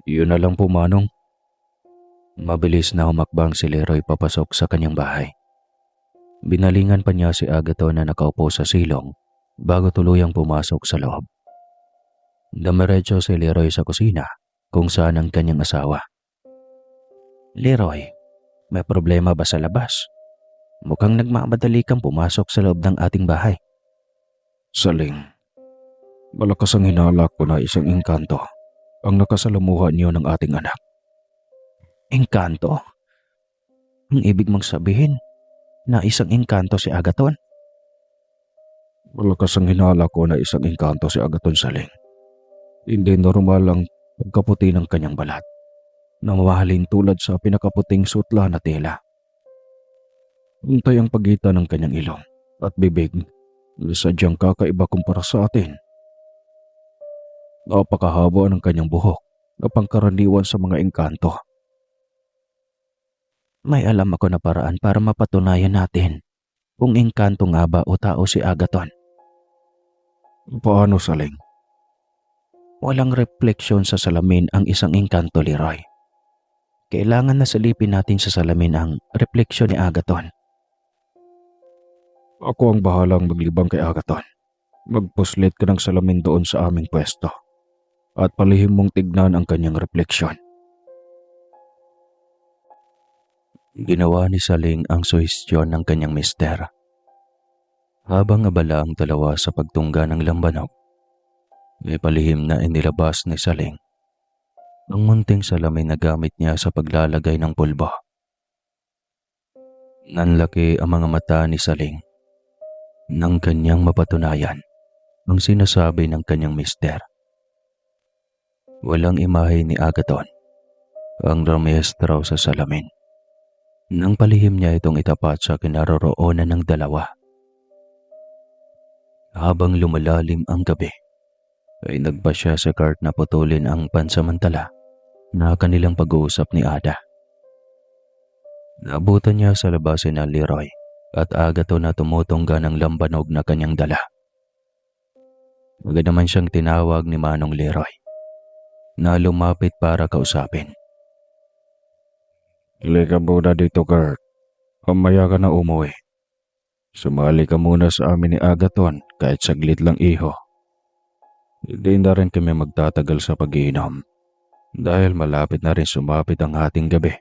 Iyon na lang po, Manong. Mabilis na humakbang si Leroy papasok sa kanyang bahay. Binalingan pa niya si Agaton na nakaupo sa silong bago tuluyang pumasok sa loob. Damiretso si Leroy sa kusina kung saan ang kanyang asawa. Leroy, may problema ba sa labas? Mukhang nagmamadali kang pumasok sa loob ng ating bahay. Saling, malakas ang hinala ko na isang engkanto ang nakasalamuha niyo ng ating anak. Engkanto? Ang ibig mong sabihin na isang engkanto si Agaton? Malakas ang hinala ko na isang engkanto si Agaton, Saling. Hindi normal ang pagkaputi ng kanyang balat na mamahalin tulad sa pinakaputing sutla na tela. Untay ang pagitan ng kanyang ilong at bibig na sadyang kakaiba kumpara sa atin. Napakahaba ng kanyang buhok na pangkaraniwan sa mga engkanto. May alam ako na paraan para mapatunayan natin kung engkanto nga ba o tao si Agaton. Paano, Saling? Walang refleksyon sa salamin ang isang engkanto, Leroy. kailangan na salipin natin sa salamin ang refleksyon ni Agaton. Ako ang bahalang maglibang kay Agaton. Magpuslit ka ng salamin doon sa aming pwesto at palihim mong tignan ang kanyang refleksyon. Ginawa ni Saling ang suhestyon ng kanyang mister. Habang abala ang dalawa sa pagtungga ng lambanog, may palihim na inilabas ni Saling ang munting salamin na gamit niya sa paglalagay ng pulbo. Nanlaki ang mga mata ni Saling nang kanyang mapatunayan ang sinasabi ng kanyang mister. Walang imahe ni Agaton ang ramestro sa salamin. Nang palihim niya itong itapat sa kinaroroonan ng dalawa. Habang lumalalim ang gabi, ay nagpa siya sa Kurt na putulin ang pansamantala na kanilang pag-uusap ni Ada. Naabutan niya sa labasin na Leroy at Agaton na tumutungga ng lambanog na kanyang dala. Agad naman siyang tinawag ni Manong Leroy na lumapit para kausapin. Halika muna dito, Kurt. Mamaya ka na umuwi. Sumali ka muna sa amin ni Agaton kahit saglit lang, iho. Hindi na rin kami magtatagal sa pag-iinom dahil malapit na rin sumapit ang ating gabi.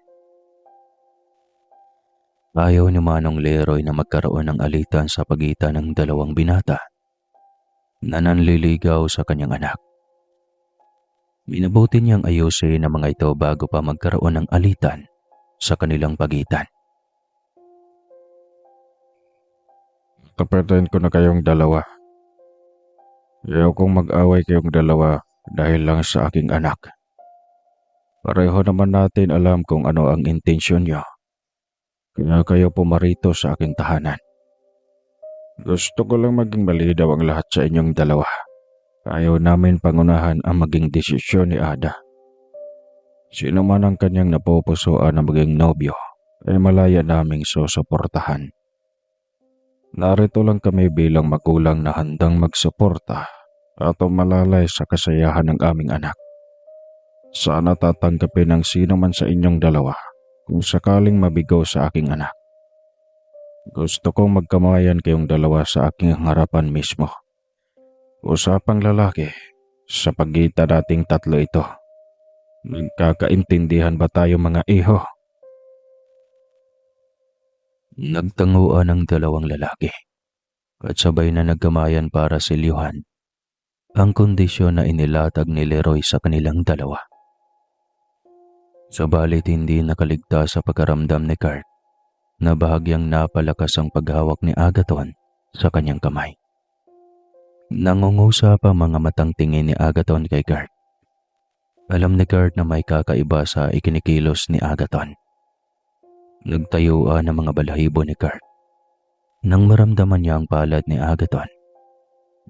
Ayaw ni Manong Leroy na magkaroon ng alitan sa pagitan ng dalawang binata na nanliligaw sa kanyang anak. Minabuti niyang ayusin ang mga ito bago pa magkaroon ng alitan sa kanilang pagitan. Tapatin ko na kayong dalawa. Ayaw kong mag-away kayong dalawa dahil lang sa aking anak. Pareho naman natin alam kung ano ang intensyon niyo. Kaya kayo pumarito sa aking tahanan. Gusto ko lang maging malinaw ang lahat sa inyong dalawa. Ayaw namin pangunahan ang maging desisyon ni Ada. Sino man ang kanyang napupusuan na maging nobyo ay malaya naming susuportahan. Narito lang kami bilang magulang na handang magsuporta at umalalay sa kasayahan ng aming anak. Sana tatanggapin ng sino man sa inyong dalawa kung sakaling mabigo sa aking anak. Gusto kong magkamayan kayong dalawa sa aking harapan mismo. Usapang lalaki, sa pagitan nating tatlo ito. Nagkakaintindihan ba tayo, mga iho? Nagtanguan ang dalawang lalaki at sabay na nagkamayan para silyuhan ang kondisyon na inilatag ni Leroy sa kanilang dalawa. Sabalit hindi nakaligtas sa pagkaramdam ni Kurt na bahagyang napalakas ang paghawak ni Agaton sa kanyang kamay. Nangungusap ang mga matang tingin ni Agaton kay Kurt. Alam ni Kurt na may kakaiba sa ikinikilos ni Agaton. Nagtayuan ang mga balahibo ni Kurt nang maramdaman niya ang palad ni Agaton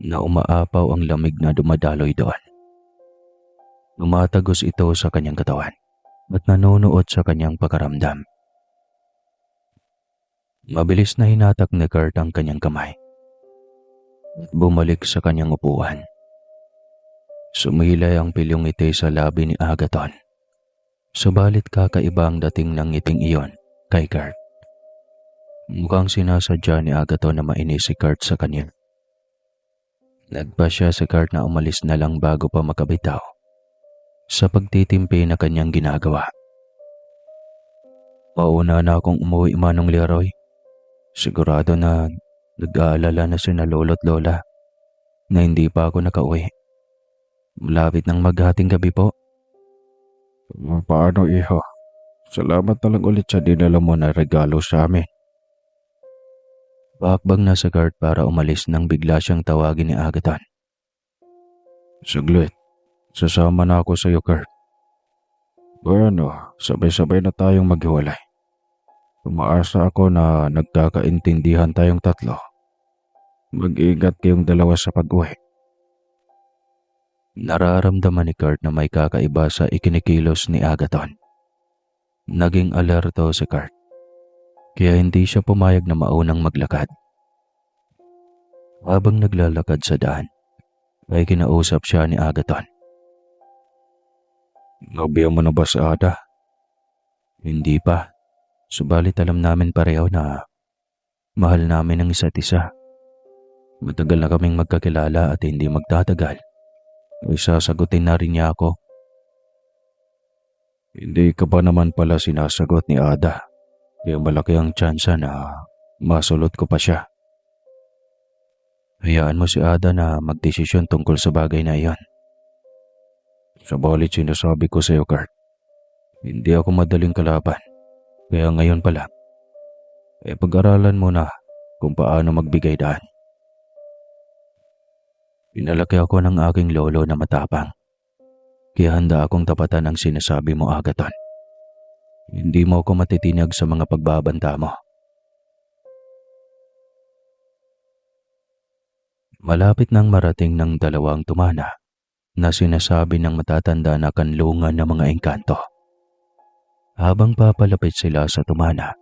na umaapaw ang lamig na dumadaloy doon. Tumatagos ito sa kanyang katawan at nanunuot sa kanyang pakaramdam. Mabilis na hinatak ni Kurt ang kanyang kamay at bumalik sa kanyang upuan. Sumilay ang pilyong ngiti sa labi ni Agaton. Subalit kakaiba ang dating ng ngiting iyon kay Kurt. Mukhang sinasadya ni Agaton na mainis si Kurt sa kanya. Nagpa siya si Kurt na umalis na lang bago pa makabitaw sa pagtitimpi na kanyang ginagawa. Mauna na akong umuwi, Manong Leroy. Sigurado na nag-aalala na sina lolo't lola na hindi pa ako nakauwi. Malapit ng maghating gabi po. Paano, iho? Salamat na lang ulit sa dinala mo na regalo sa amin. Pakbang na sa Kurt para umalis nang bigla siyang tawagin ni Agaton. Saglit, sasama na ako sa iyo, Kurt. Bueno, sabay-sabay na tayong maghiwalay. Umaasa ako na nagkakaintindihan tayong tatlo. Mag-ingat kayong dalawa sa pag-uwi. Nararamdaman ni Kurt na may kakaiba sa ikinikilos ni Agaton. Naging alerto si Kurt, kaya hindi siya pumayag na maunang maglakad. Habang naglalakad sa daan, ay kinausap siya ni Agaton. Nobya mo na ba si Ada? Hindi pa. Subalit alam namin pareho na mahal namin ang isa't isa. Matagal na kaming magkakilala at hindi magtatagal. Ay sasagutin na rin niya ako. Hindi ka pa naman pala sinasagot ni Ada. Kaya malaki ang tsansa na masulot ko pa siya. Hayaan mo si Ada na magdesisyon tungkol sa bagay na iyon. Sabalit sinasabi ko sa iyo, Kurt, hindi ako madaling kalaban. Kaya ngayon pa lang, pag-aralan mo na kung paano magbigay daan. Pinalaki ako ng aking lolo na matapang. Kaya handa akong tapatan ang sinasabi mo, Agaton. Hindi mo ako matitinag sa mga pagbabanta mo. Malapit nang marating ng dalawang tumana na sinasabi ng matatanda na kanlungan ng mga engkanto. Habang papalapit sila sa tumana,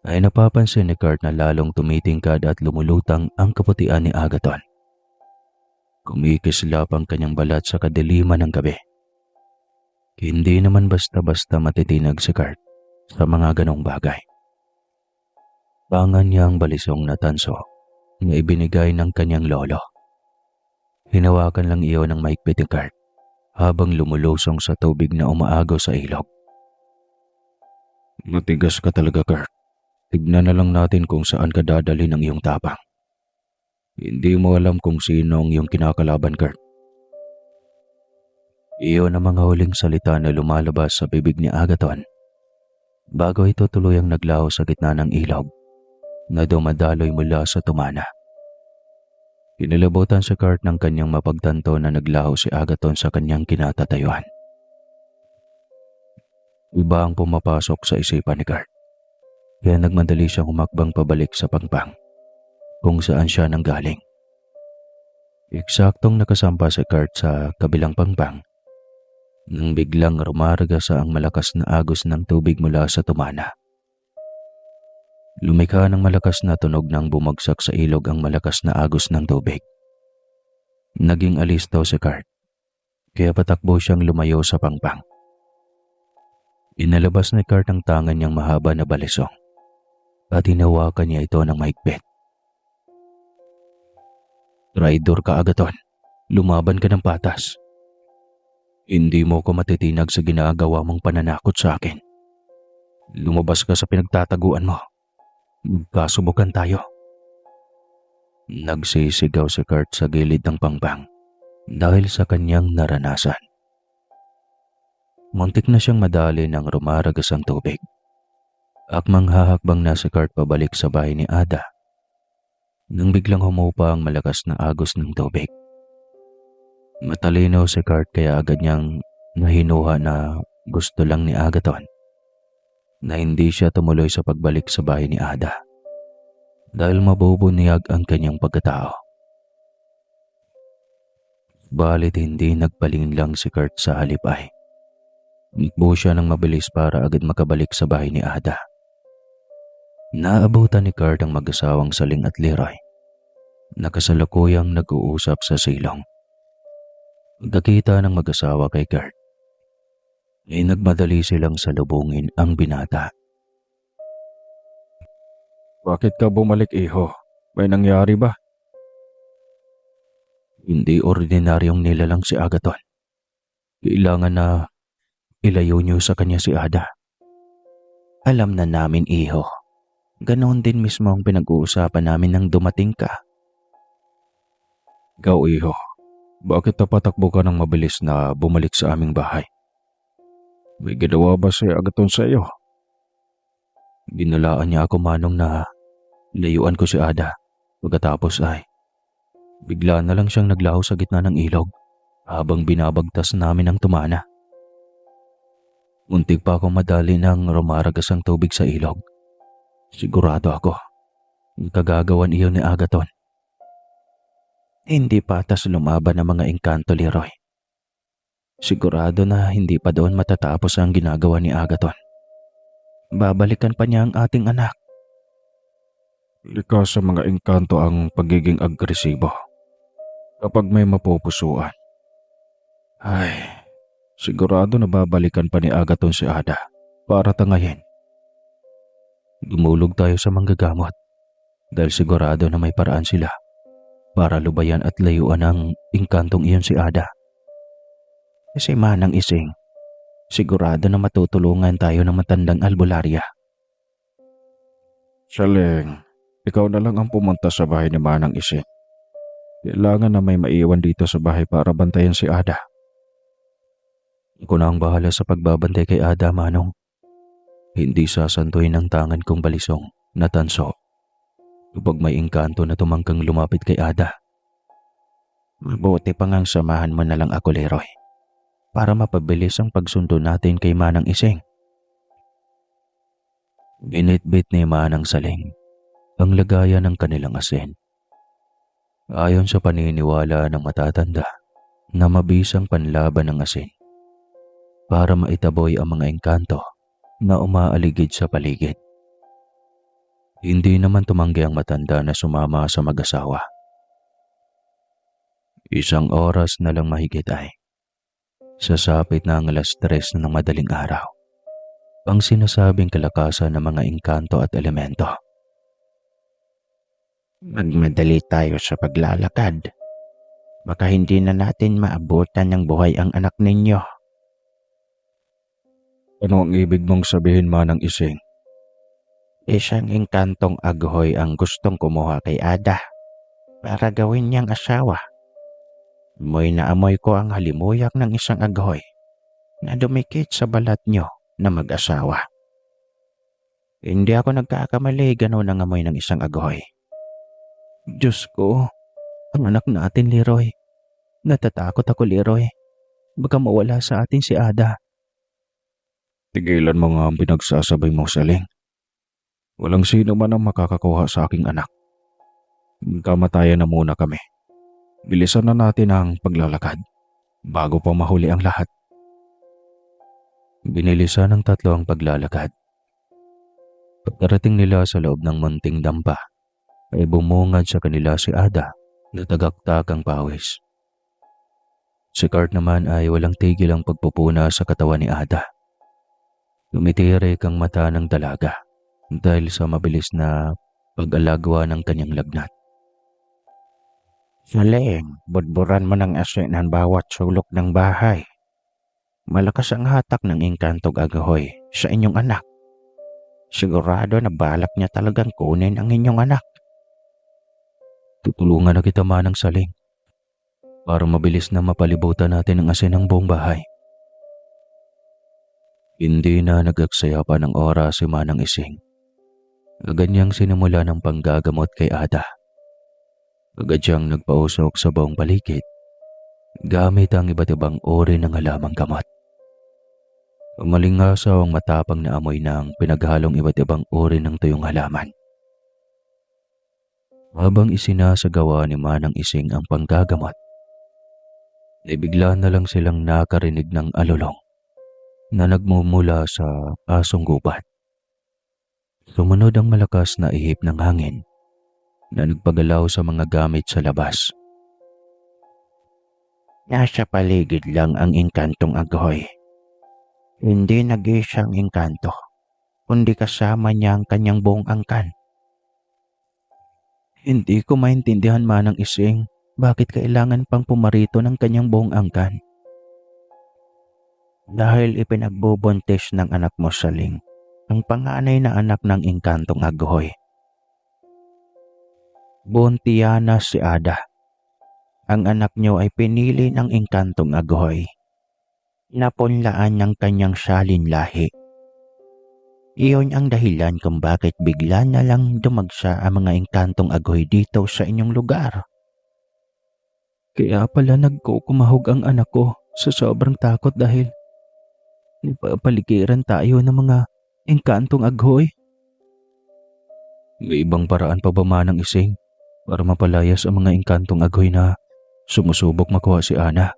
ay napapansin ni Kurt na lalong tumitingkad at lumulutang ang kaputian ni Agaton. Kumikislap ang kanyang balat sa kadiliman ng gabi. Hindi naman basta-basta matitinag si Kurt sa mga ganong bagay. Pangan niya ang balisong na tanso na ibinigay ng kanyang lolo. Hinawakan lang iyon ng mahigpit ni Kurt habang lumulusong sa tubig na umaagaw sa ilog. Matigas ka talaga, Kurt. Tignan na lang natin kung saan ka dadalhin ang iyong tapang. Hindi mo alam kung sino ang iyong kinakalaban, Kurt. Iyon ang mga huling salita na lumalabas sa bibig ni Agaton bago ito tuluyang naglaho sa gitna ng ilog na dumadaloy mula sa tumana. Kinilabutan si Kurt ng kanyang mapagtanto na naglaho si Agaton sa kanyang kinatatayuan. Iba ang pumapasok sa isipan ni Kurt, kaya nagmadali siyang humakbang pabalik sa pangpang kung saan siya nanggaling. Eksaktong nakasampa si Kurt sa kabilang pangpang nang biglang rumaragasa ang malakas na agos ng tubig mula sa tumana. Lumikha ng malakas na tunog nang bumagsak sa ilog ang malakas na agos ng tubig. Naging alis daw si Kurt, kaya patakbo siyang lumayo sa pangpang. Inalabas ni Kurt ang tangan niyang mahaba na balisong at hinawakan niya ito ng mahigpit. Traidor ka, Agaton. Lumaban ka ng patas. Hindi mo ko matitinag sa ginagawa mong pananakot sa akin. Lumabas ka sa pinagtataguan mo. Magkasubukan tayo. Nagsisigaw si Kurt sa gilid ng pangpang dahil sa kanyang naranasan. Muntik na siyang madali nang rumaragas ang tubig. Akmang hahakbang na si Kurt pabalik sa bahay ni Ada nang biglang humupa ang malakas na agos ng tubig. Matalino si Kurt kaya agad niyang nahinuha na gusto lang ni Agaton na hindi siya tumuloy sa pagbalik sa bahay ni Ada dahil mabubunyag ang kanyang pagkatao. Balit hindi nagpalingin lang si Kurt sa halip ay nikbo siya ng mabilis para agad makabalik sa bahay ni Ada. Naabutan ni Kurt ang mag-asawang Saling at Leroy na kasalukuyang nag-uusap sa silong. Pagkakita ng mag-asawa kay Kurt, ay nagmadali silang salubungin ang binata. Bakit ka bumalik, iho? May nangyari ba? Hindi ordinaryong nilalang si Agaton. Kailangan na ilayo niyo sa kanya si Ada. Alam na namin, iho. Ganoon din mismo ang pinag-uusapan namin nang dumating ka. Ikaw, iho. Bakit napatakbo ka ng mabilis na bumalik sa aming bahay? May ginawa ba si Agaton sa iyo? Ginalaan niya ako, manong, na layuan ko si Ada. Pagkatapos ay bigla na lang siyang naglaho sa gitna ng ilog habang binabagtas namin ang tumana. Muntik pa akong madali nang rumaragas ang tubig sa ilog. Sigurado ako, kagagawan iyon ni Agaton. Hindi patas lumaban ng mga engkanto, Leroy. Sigurado na hindi pa doon matatapos ang ginagawa ni Agaton. Babalikan pa niya ang ating anak. Likas sa mga engkanto ang pagiging agresibo kapag may mapupusuan. Ay, sigurado na babalikan pa ni Agaton si Ada para tangayin. Dumulog tayo sa manggagamot dahil sigurado na may paraan sila para lubayan at layuan ang engkantong iyon si Ada. Kasi Manang Ising, sigurado na matutulungan tayo ng matandang albularya. Saling, ikaw na lang ang pumunta sa bahay ni Manang Ising. Kailangan na may maiwan dito sa bahay para bantayan si Ada. Ako na ang bahala sa pagbabantay kay Ada, Manong. Hindi sasantuin ng tangan kong balisong na tanso kapag may engkanto na tumangkang lumapit kay Ada. Mabuti pa ngang samahan mo na lang ako, Leroy, Para mapabilis ang pagsundo natin kay Manang Ising. Binitbit ni Manang Saling ang lagayan ng kanilang asin. Ayon sa paniniwala ng matatanda na mabisang panlaban ng asin para maitaboy ang mga engkanto na umaaligid sa paligid. Hindi naman tumanggi ang matanda na sumama sa mag-asawa. Isang oras na lang mahigit ay sasapit na ang 3:00 ng madaling araw ang sinasabing kalakasan ng mga engkanto at elemento. magmadali tayo sa paglalakad. Baka hindi na natin maabutan ng buhay ang anak ninyo. Ano ang ibig mong sabihin, Manang Ising? Isang engkantong aghoy ang gustong kumuha kay Ada para gawin niyang asawa. Amoy na amoy ko ang halimuyak ng isang aghoy na dumikit sa balat niyo na mag-asawa. Hindi ako nagkakamali, gano'n ang amoy ng isang aghoy. Diyos ko, ang anak natin, Leroy. Natatakot ako, Leroy. Baka mawala sa atin si Ada. Tigilan mo nga ang pinagsasabay mo, Saling. Walang sino man ang makakakuha sa aking anak. Kamatayan na muna kami. Bilisan na natin ang paglalakad bago pa mahuli ang lahat. Binilisan ng 3 ang paglalakad. Pagkarating nila sa loob ng munting dampa, ay bumungad sa kanila si Ada na tagaktak ang pawis. Si Kurt naman ay walang tigil ang pagpupuna sa katawan ni Ada. Tumitirik ang mata ng dalaga dahil sa mabilis na pag-alagwa ng kanyang lagnat. Saling, budburan mo ng asin ang bawat sulok ng bahay. Malakas ang hatak ng engkantong aghoy sa inyong anak. Sigurado na balak niya talagang kunin ang inyong anak. Tutulungan na kita, Manang Saling, para mabilis na mapalibutan natin ang asin ng buong bahay. Hindi na nag-aksaya pa ng oras si Manang Ising. Agad niyang sinimula ng panggagamot kay Ada. Agad siyang nagpausok sa buong paligid gamit ang iba't ibang uri ng halamang gamot. Umalingasaw ang matapang na amoy ng pinaghalong iba't ibang uri ng tuyong halaman. Habang isinasagawa ni Manang Ising ang panggagamot, ay bigla na lang silang nakarinig ng alulong na nagmumula sa asong gubat. Sumunod ang malakas na ihip ng hangin na nagpagalaw sa mga gamit sa labas. Nasa paligid lang ang engkantong aghoy. Hindi nag-iisa ang engkanto, kundi kasama niya ang kanyang buong angkan. Hindi ko maintindihan, Manang Ising, bakit kailangan pang pumarito ng kanyang buong angkan. Dahil ipinagbubuntis ng anak mo, Saling, ang panganay na anak ng engkantong aghoy. Buntiana si Ada. Ang anak niyo ay pinili ng engkantong aghoy. Napunlaan ng kanyang salin lahi. Iyon ang dahilan kung bakit bigla na lang dumagsa ang mga engkantong aghoy dito sa inyong lugar. Kaya pala nagkukumahog ang anak ko sa sobrang takot dahil napapaligiran tayo ng mga engkantong aghoy. May ibang paraan pa ba, Manang Ising, para mapalayas ang mga engkantong aghoy na sumusubok makuha si Ana?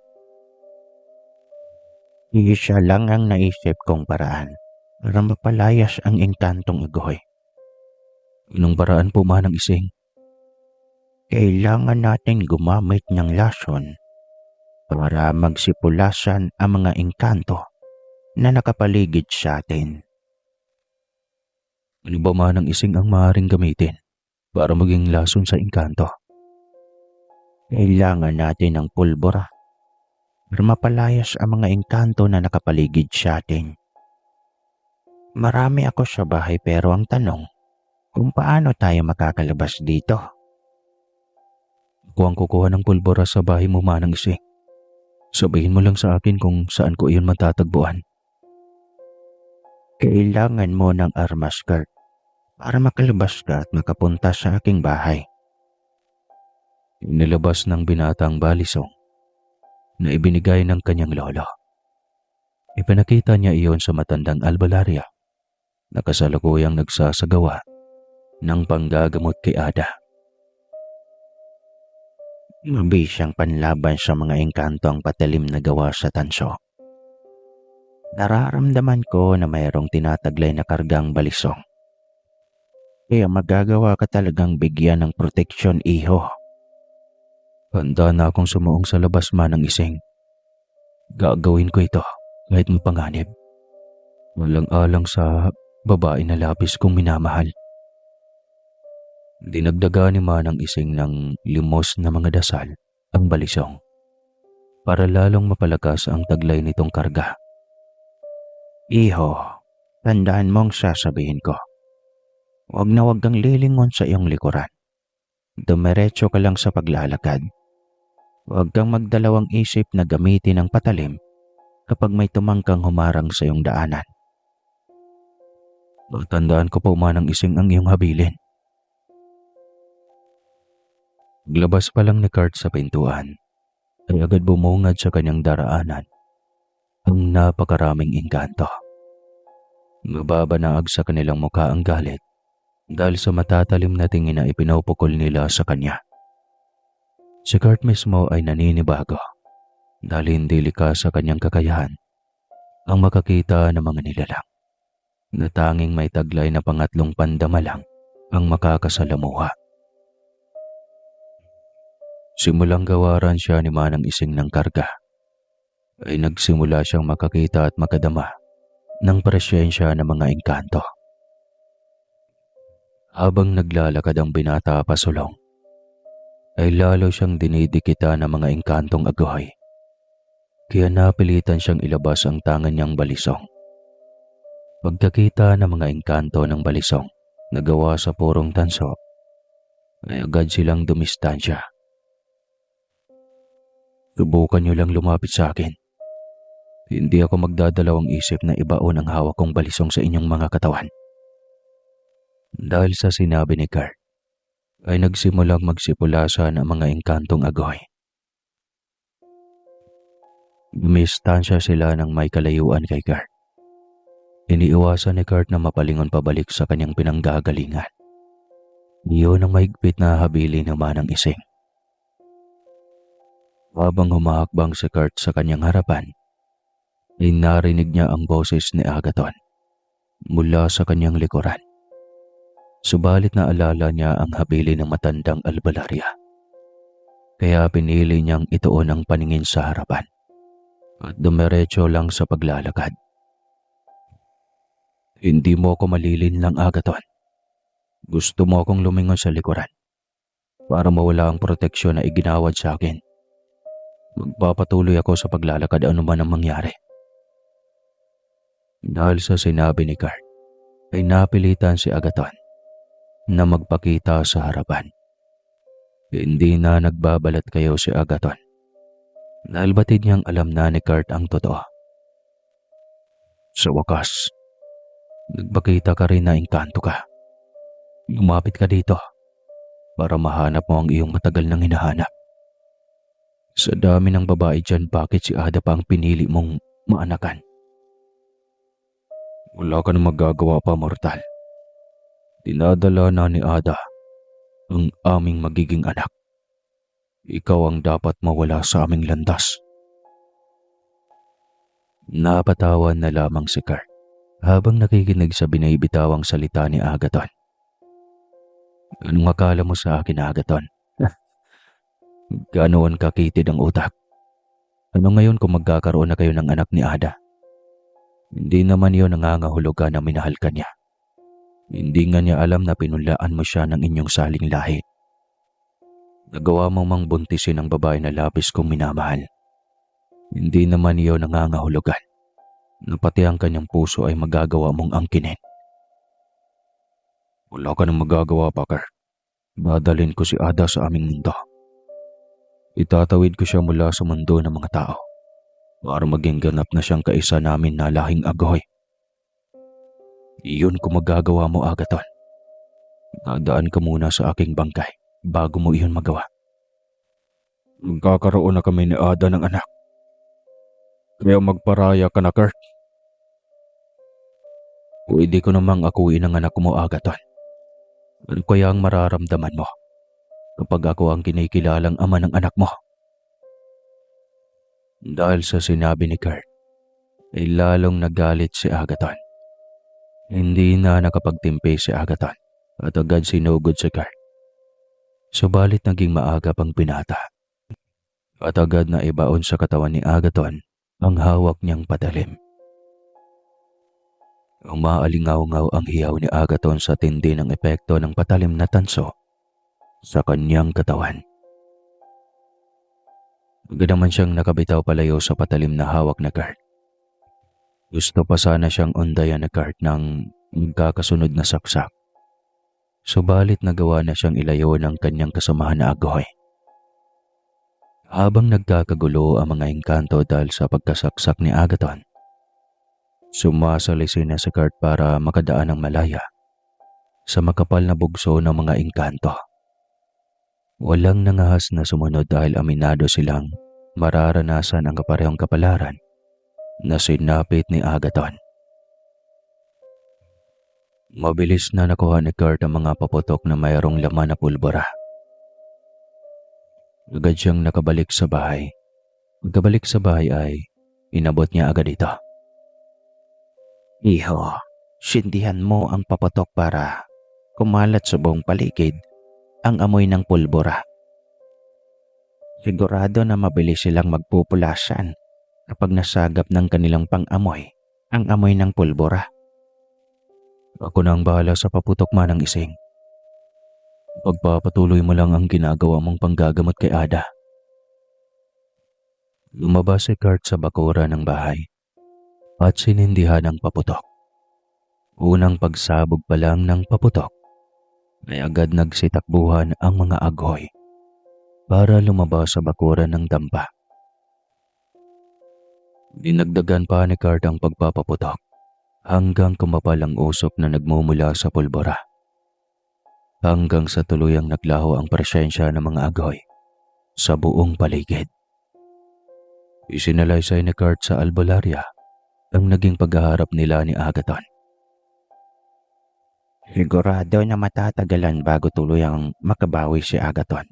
Isa lang ang naisip kong paraan para mapalayas ang engkantong aghoy. Anong paraan po, Manang Ising? Kailangan natin gumamit ng lason para magsipulasan ang mga engkanto na nakapaligid sa atin. Ano ba man ang ising ang maaaring gamitin para maging lason sa engkanto? Kailangan natin ng pulbura para mapalayas ang mga engkanto na nakapaligid sa atin. Marami ako sa bahay pero ang tanong, kung paano tayo makakalabas dito? Ako ang kukuha ng pulbura sa bahay mo, Manang Ising. Sabihin mo lang sa akin kung saan ko iyon matatagpuan. Kailangan mo ng armas, Kurt, para makalabas ka at makapunta sa aking bahay. Inilabas ng binatang balisong na ibinigay ng kanyang lolo. Ipinakita niya iyon sa matandang albalarya na kasalukuyang nagsasagawa ng panggagamot kay Ada. Mabisang panlaban sa mga engkanto ang patalim na gawa sa tanso. Nararamdaman ko na mayroong tinataglay na kargang balisong. Kaya magagawa ka talagang bigyan ng proteksyon, iho. Handa na akong sumuong sa labas, Manang Ising. Gagawin ko ito kahit mapanganib. Walang alang sa babae na labis kong minamahal. Dinagdaga ni Manang Ising ng limos na mga dasal ang balisong para lalong mapalakas ang taglay nitong karga. Iho, tandaan mong sasabihin ko. Huwag na huwag kang lilingon sa iyong likuran. Dumiretso ka lang sa paglalakad. Huwag kang magdalawang isip na gamitin ang patalim kapag may tumangkang humarang sa iyong daanan. Tandaan ko po, Manang Ising, ang iyong habilin. Paglabas pa lang ni Kurt sa pintuan, ay agad bumungad sa kanyang daraanan ang napakaraming engkanto. Mababanaag sa kanilang mukha ang galit dahil sa matatalim na tingin na ipinupukol nila sa kanya. Si Kurt mismo ay naninibago dahil hindi likas sa kanyang kakayahan ang makakita ng mga nilalang na tanging may taglay na pangatlong pandama lang ang makakasalamuha. Simulang gawaran siya ni Manang Ising ng karga, ay nagsimula siyang makakita at makadama ng presyensya ng mga engkanto. Habang naglalakad ang binata pasulong, ay lalo siyang dinidikita ng mga engkantong aguhay. Kaya napilitan siyang ilabas ang tangan niyang balisong. Pagkakita ng mga engkanto ng balisong na gawa sa purong tanso, ay agad silang dumistansya. Subukan niyo lang lumapit sa akin. Hindi ako magdadalawang isip na ibaon ang hawak kong balisong sa inyong mga katawan. Dahil sa sinabi ni Kurt, ay nagsimulang magsipulasan ang mga engkantong agoy. Dumistansya sila ng may kalayuan kay Kurt. Iniiwasan ni Kurt na mapalingon pabalik sa kanyang pinanggagalingan. Iyon ang mahigpit na habili ng Manang Ising. Habang humahakbang si Kurt sa kanyang harapan, ay narinig niya ang boses ni Agathon mula sa kanyang likuran. Subalit naalala niya ang habili ng matandang albalarya. Kaya pinili niyang ituon ang paningin sa harapan at dumiretso lang sa paglalakad. Hindi mo ako malilinlang, Agathon. Gusto mo akong lumingon sa likuran para mawala ang proteksyon na iginawad sa akin. Magpapatuloy ako sa paglalakad anuman ang mangyari. Dahil sa sinabi ni Kurt, ay napilitan si Agathon na magpakita sa harapan. Hindi na nagbabalat kayo si Agathon dahil batid niyang alam na ni Kurt ang totoo. Sa wakas, nagpakita ka rin na engkanto ka. Lumapit ka dito para mahanap mo ang iyong matagal nang hinahanap. Sa dami ng babae dyan, bakit si Ada pa ang pinili mong maanakan? Wala ka na magagawa pa, mortal. Dinadala na ni Ada ang aming magiging anak. Ikaw ang dapat mawala sa aming landas. Napatawan na lamang si Kurt habang nakikinig sa binibitawang salita ni Agathon. Anong akala mo sa akin, Agathon? Ganoon kakitid ang utak? Ano ngayon kung magkakaroon na kayo ng anak ni Ada? Hindi naman yun nangangahulugan na minahal ka niya. Hindi nga niya alam na pinunlaan mo siya ng inyong saling lahi. Nagawa mo mang buntisin ang babae na labis kong minamahal. Hindi naman iyon nangangahulugan na pati ang kanyang puso ay magagawa mong angkinin. Wala ka nang magagawa, Packer. Dadalhin ko si Ada sa aming mundo. Itatawid ko siya mula sa mundo ng mga tao para maging ganap na siyang kaisa namin na lahing agoy. Iyon kung magagawa mo, Agaton. Dadaan ka muna sa aking bangkay bago mo iyon magawa. Magkakaroon na kami ni Ada ng anak. Kaya magparaya ka na, Kurt. Pwede ko namang akuin ang anak mo, Agaton. Ano kaya ang mararamdaman mo kapag ako ang kinikilalang ama ng anak mo? Dahil sa sinabi ni Kurt, ay lalong nagalit si Agaton. Hindi na nakapagtimpi si Agaton at agad sinugod si Kurt. Subalit naging maagap ang binata at agad na ibaon sa katawan ni Agaton ang hawak niyang patalim. Umaalingaw-ngaw ang hiyaw ni Agaton sa tindi ng epekto ng patalim na tanso sa kanyang katawan. Agad naman siyang nakabitaw palayo sa patalim na hawak na Kurt. Gusto pa sana siyang undayan na Kurt ng magkakasunod na saksak. Subalit nagawa na siyang ilayo ng kanyang kasamahan na agoy. Habang nagkakagulo ang mga engkanto dahil sa pagkasaksak ni Agaton, sumasalisin na si Kurt para makadaan ng malaya sa makapal na bugso ng mga engkanto. Walang nangahas na sumunod dahil aminado silang mararanasan ang kaparehong kapalaran na sinapit ni Agaton. Mabilis na nakuha ni Kurt ang mga paputok na mayroong laman na pulbura. Agad siyang nakabalik sa bahay. Pagkabalik sa bahay ay inabot niya agad ito. Iho, sindihan mo ang paputok para kumalat sa buong paligid ang amoy ng pulbura. Sigurado na mabilis silang magpupulasan kapag nasagap ng kanilang pang-amoy ang amoy ng pulbura. Ako na ang bahala sa paputok, Manang Ising. Pagpapatuloy mo lang ang ginagawa mong panggagamot kay Ada. Lumabas si Kurt sa bakura ng bahay at sinindihan ang paputok. Unang pagsabog pa lang ng paputok ay agad nagsitakbuhan ang mga agoy para lumabas sa bakura ng dampa. Dinagdagan pa ni Kurt ang pagpapaputok hanggang kumapal ang usok na nagmumula sa pulbura. Hanggang sa tuluyang naglaho ang presensya ng mga agoy sa buong paligid. Isinalaysay ni Kurt sa albularya ang naging paghaharap nila ni Agaton. Sigurado na matatagalan bago tuluyang makabawi si Agaton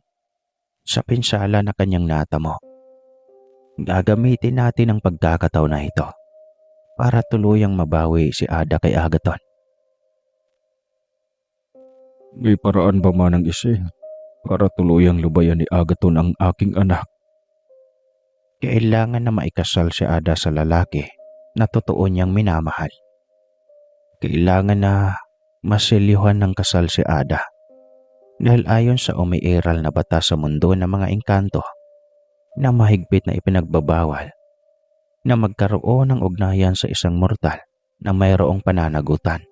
sa pinsala na kanyang natamo. Gagamitin natin ang pagkakataon na ito para tuluyang mabawi si Ada kay Agaton. May paraan ba, Manang Ising, para tuluyang lubayan ni Agaton ang aking anak? Kailangan na maikasal si Ada sa lalaki na totoo niyang minamahal. Kailangan na maselyuhan ng kasal si Ada dahil ayon sa umiiral na batas sa mundo ng mga engkanto na mahigpit na ipinagbabawal na magkaroon ng ugnayan sa isang mortal na mayroong pananagutan.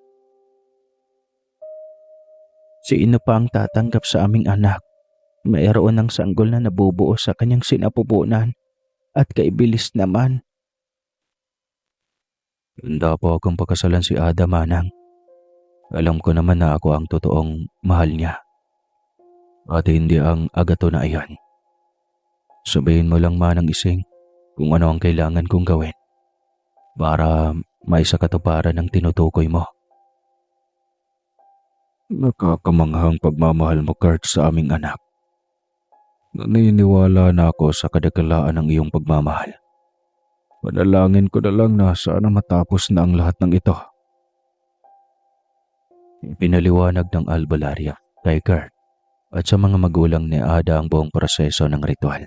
Sino pa ang tatanggap sa aming anak? Mayroon ng sanggol na nabubuo sa kanyang sinapupunan at kaibilis naman. Handa po akong pakasalan si Ada, Manang. Alam ko naman na ako ang totoong mahal niya at hindi ang Agaton na iyan. Sabihin mo lang, Manang Ising, kung ano ang kailangan kong gawin para maisakatuparan ang tinutukoy mo. Nakakamanghang pagmamahal mo, Kurt, sa aming anak. Naniniwala na ako sa kadagalaan ng iyong pagmamahal. Panalangin ko na lang na sana matapos na ang lahat ng ito. Pinaliwanag ng albularya kay Kurt at sa mga magulang ni Ada ang buong proseso ng ritual.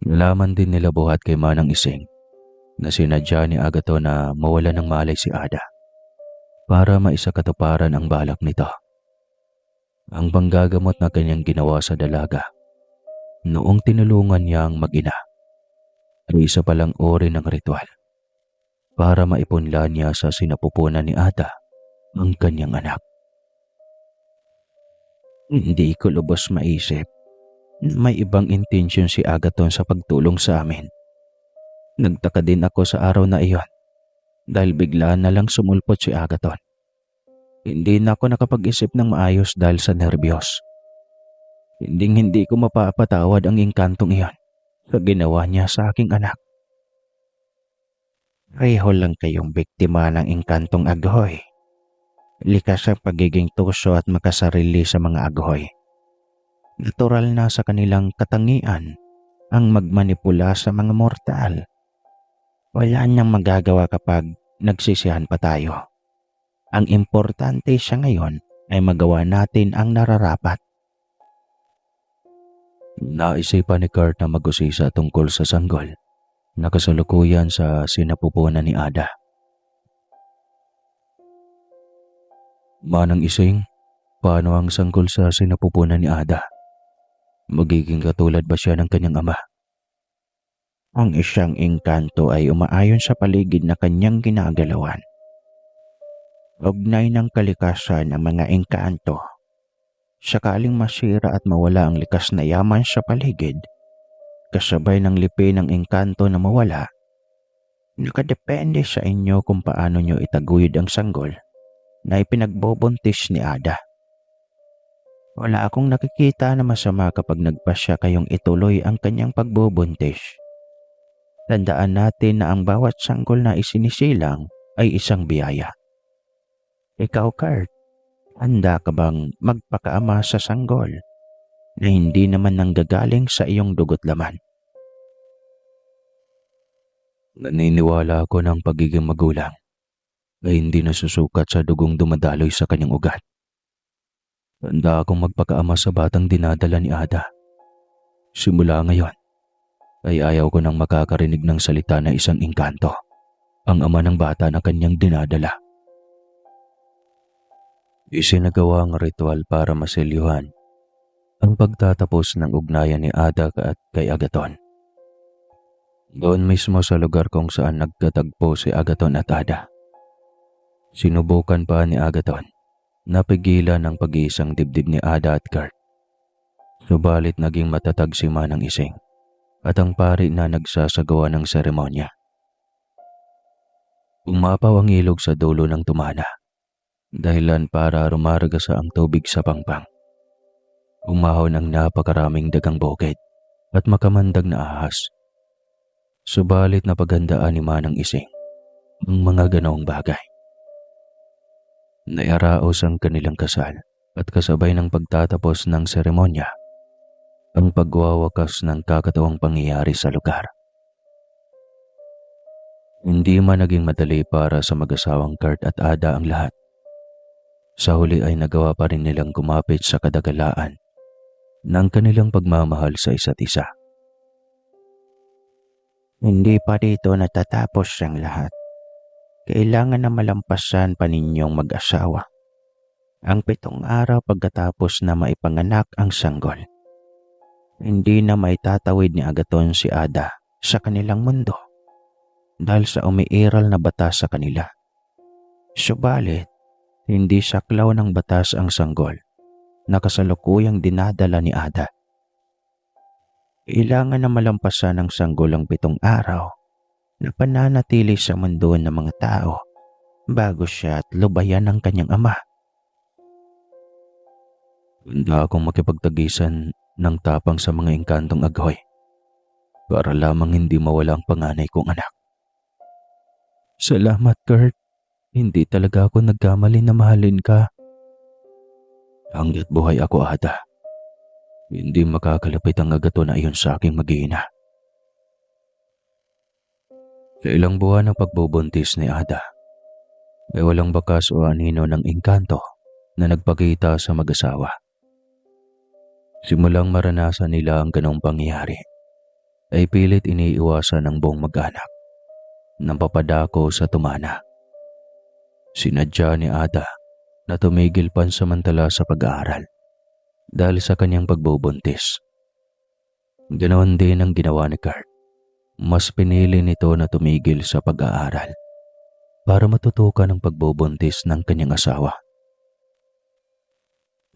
Nalaman din nila buhat kay Manang Ising na sinadya ni Agaton na mawala ng malay si Ada. para maisakatuparan ang balak nito. Ang panggagamot na kanyang ginawa sa dalaga noong tinulungan niyang mag-ina ay isa palang uri ng ritual para maipunla niya sa sinapupunan ni Ada ang kanyang anak. Hindi ko lubos maisip na may ibang intensyon si Agaton sa pagtulong sa amin. Nagtaka din ako sa araw na iyon dahil bigla na lang sumulpot si Agaton. Hindi na ako nakapag-isip ng maayos dahil sa nerbiyos. Hindi ko mapapatawad ang engkantong iyon sa ginawa niya sa aking anak. Pareho lang kayong biktima ng engkantong aghoy. Likas ang pagiging tuso at makasarili sa mga aghoy. Natural na sa kanilang katangian ang magmanipula sa mga mortal. Wala niyang magagawa kapag nagsisihan pa tayo. Ang importante siya ngayon ay magawa natin ang nararapat. Naisipan ni Kurt na mag-usisa tungkol sa sanggol na kasalukuyan sa sinapupunan ni Ada. Manang Ising, paano ang sanggol sa sinapupunan ni Ada? Magiging katulad ba siya ng kanyang ama? Ang isang engkanto ay umaayon sa paligid na kanyang ginagalawan. Ugnay ng kalikasan ang mga engkanto. Sakaling masira at mawala ang likas na yaman sa paligid, kasabay ng lipi ng engkanto na mawala, nakadepende sa inyo kung paano nyo itaguyod ang sanggol na ipinagbobuntis ni Ada. Wala akong nakikita na masama kapag nagpasya kayong ituloy ang kanyang pagbubuntis. Tandaan natin na ang bawat sanggol na isinisilang ay isang biyaya. Ikaw, Kurt, handa ka bang magpakaama sa sanggol na hindi naman nanggagaling sa iyong dugot laman? Naniniwala ako ng pagiging magulang ay hindi nasusukat sa dugong dumadaloy sa kanyang ugat. Handa akong magpakaama sa batang dinadala ni Ada. Simula ngayon, ay ayaw ko nang makakarinig ng salita na isang engkanto, ang ama ng bata na kanyang dinadala. Isinagawa ang ritual para maselyuhan ang pagtatapos ng ugnayan ni Ada at kay Agaton. Doon mismo sa lugar kung saan nagkatagpo si Agaton at Ada. Sinubukan pa ni Agaton na pigilan ang pag-iisang dibdib ni Ada at Kurt. Subalit naging matatag si Manang Ising at ang pari na nagsasagawa ng seremonya. Umapaw ang ilog sa dulo ng tumana, dahilan para rumaragasa ang tubig sa pangpang. Umahon ang napakaraming dagang bukid at makamandag na ahas. Subalit napaghandaan ni Manang Ising ang mga ganoong bagay. Naiaraos ang kanilang kasal at kasabay ng pagtatapos ng seremonya, ang pagwawakas ng kakatawang pangyayari sa lugar. Hindi man naging madali para sa mag-asawang Kurt at Ada ang lahat. Sa huli ay nagawa pa rin nilang kumapit sa kadagalaan ng kanilang pagmamahal sa isa't isa. Hindi pa dito natatapos ang lahat. Kailangan na malampasan pa ninyong mag-asawa ang 7 araw pagkatapos na maipanganak ang sanggol. Hindi na maitatawid ni Agaton si Ada sa kanilang mundo dahil sa umiiral na batas sa kanila. Subalit, hindi saklaw ng batas ang sanggol na kasalukuyang dinadala ni Ada. Kailangan na malampasan ng sanggol ang 7 araw na pananatili sa mundo ng mga tao bago siya at lubayan ng kanyang ama. Handa akong makipagtagisan ng tapang sa mga engkantong aghoy para lamang hindi mawala ang panganay kong anak. Salamat, Kurt. Hindi talaga ako nagkamali na mahalin ka. Hangga't buhay ako, Ada, hindi makakalapit ang Agaton na iyon sa aking mag-iina. Sa ilang buwan ng pagbubuntis ni Ada, ay walang bakas o anino ng engkanto na nagpakita sa mag-asawa. Simulang maranasan nila ang ganong pangyayari, ay pilit iniiwasan ng buong mag-anak ng papadako sa tumana. Sinadya ni Ada na tumigil pansamantala sa pag-aaral dahil sa kanyang pagbubuntis. Ganoon din ang ginawa ni Kurt. Mas pinili nito na tumigil sa pag-aaral para matutukan ang pagbubuntis ng kanyang asawa.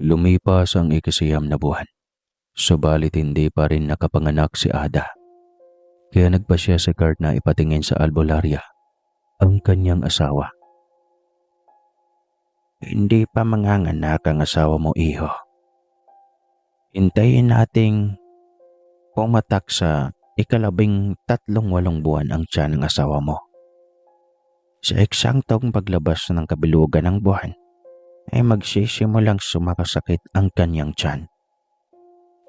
Lumipas ang ikasiyam na buwan, subalit hindi pa rin nakapanganak si Ada. Kaya nagpasya si Kurt na ipatingin sa albularya ang kanyang asawa. Hindi pa manganganak ang asawa mo, iho. Hintayin nating pumatak sa 18 buwan ang tiyan ng asawa mo. Sa eksaktong paglabas ng kabilugan ng buwan, ay magsisimulang sumakasakit ang kanyang tiyan.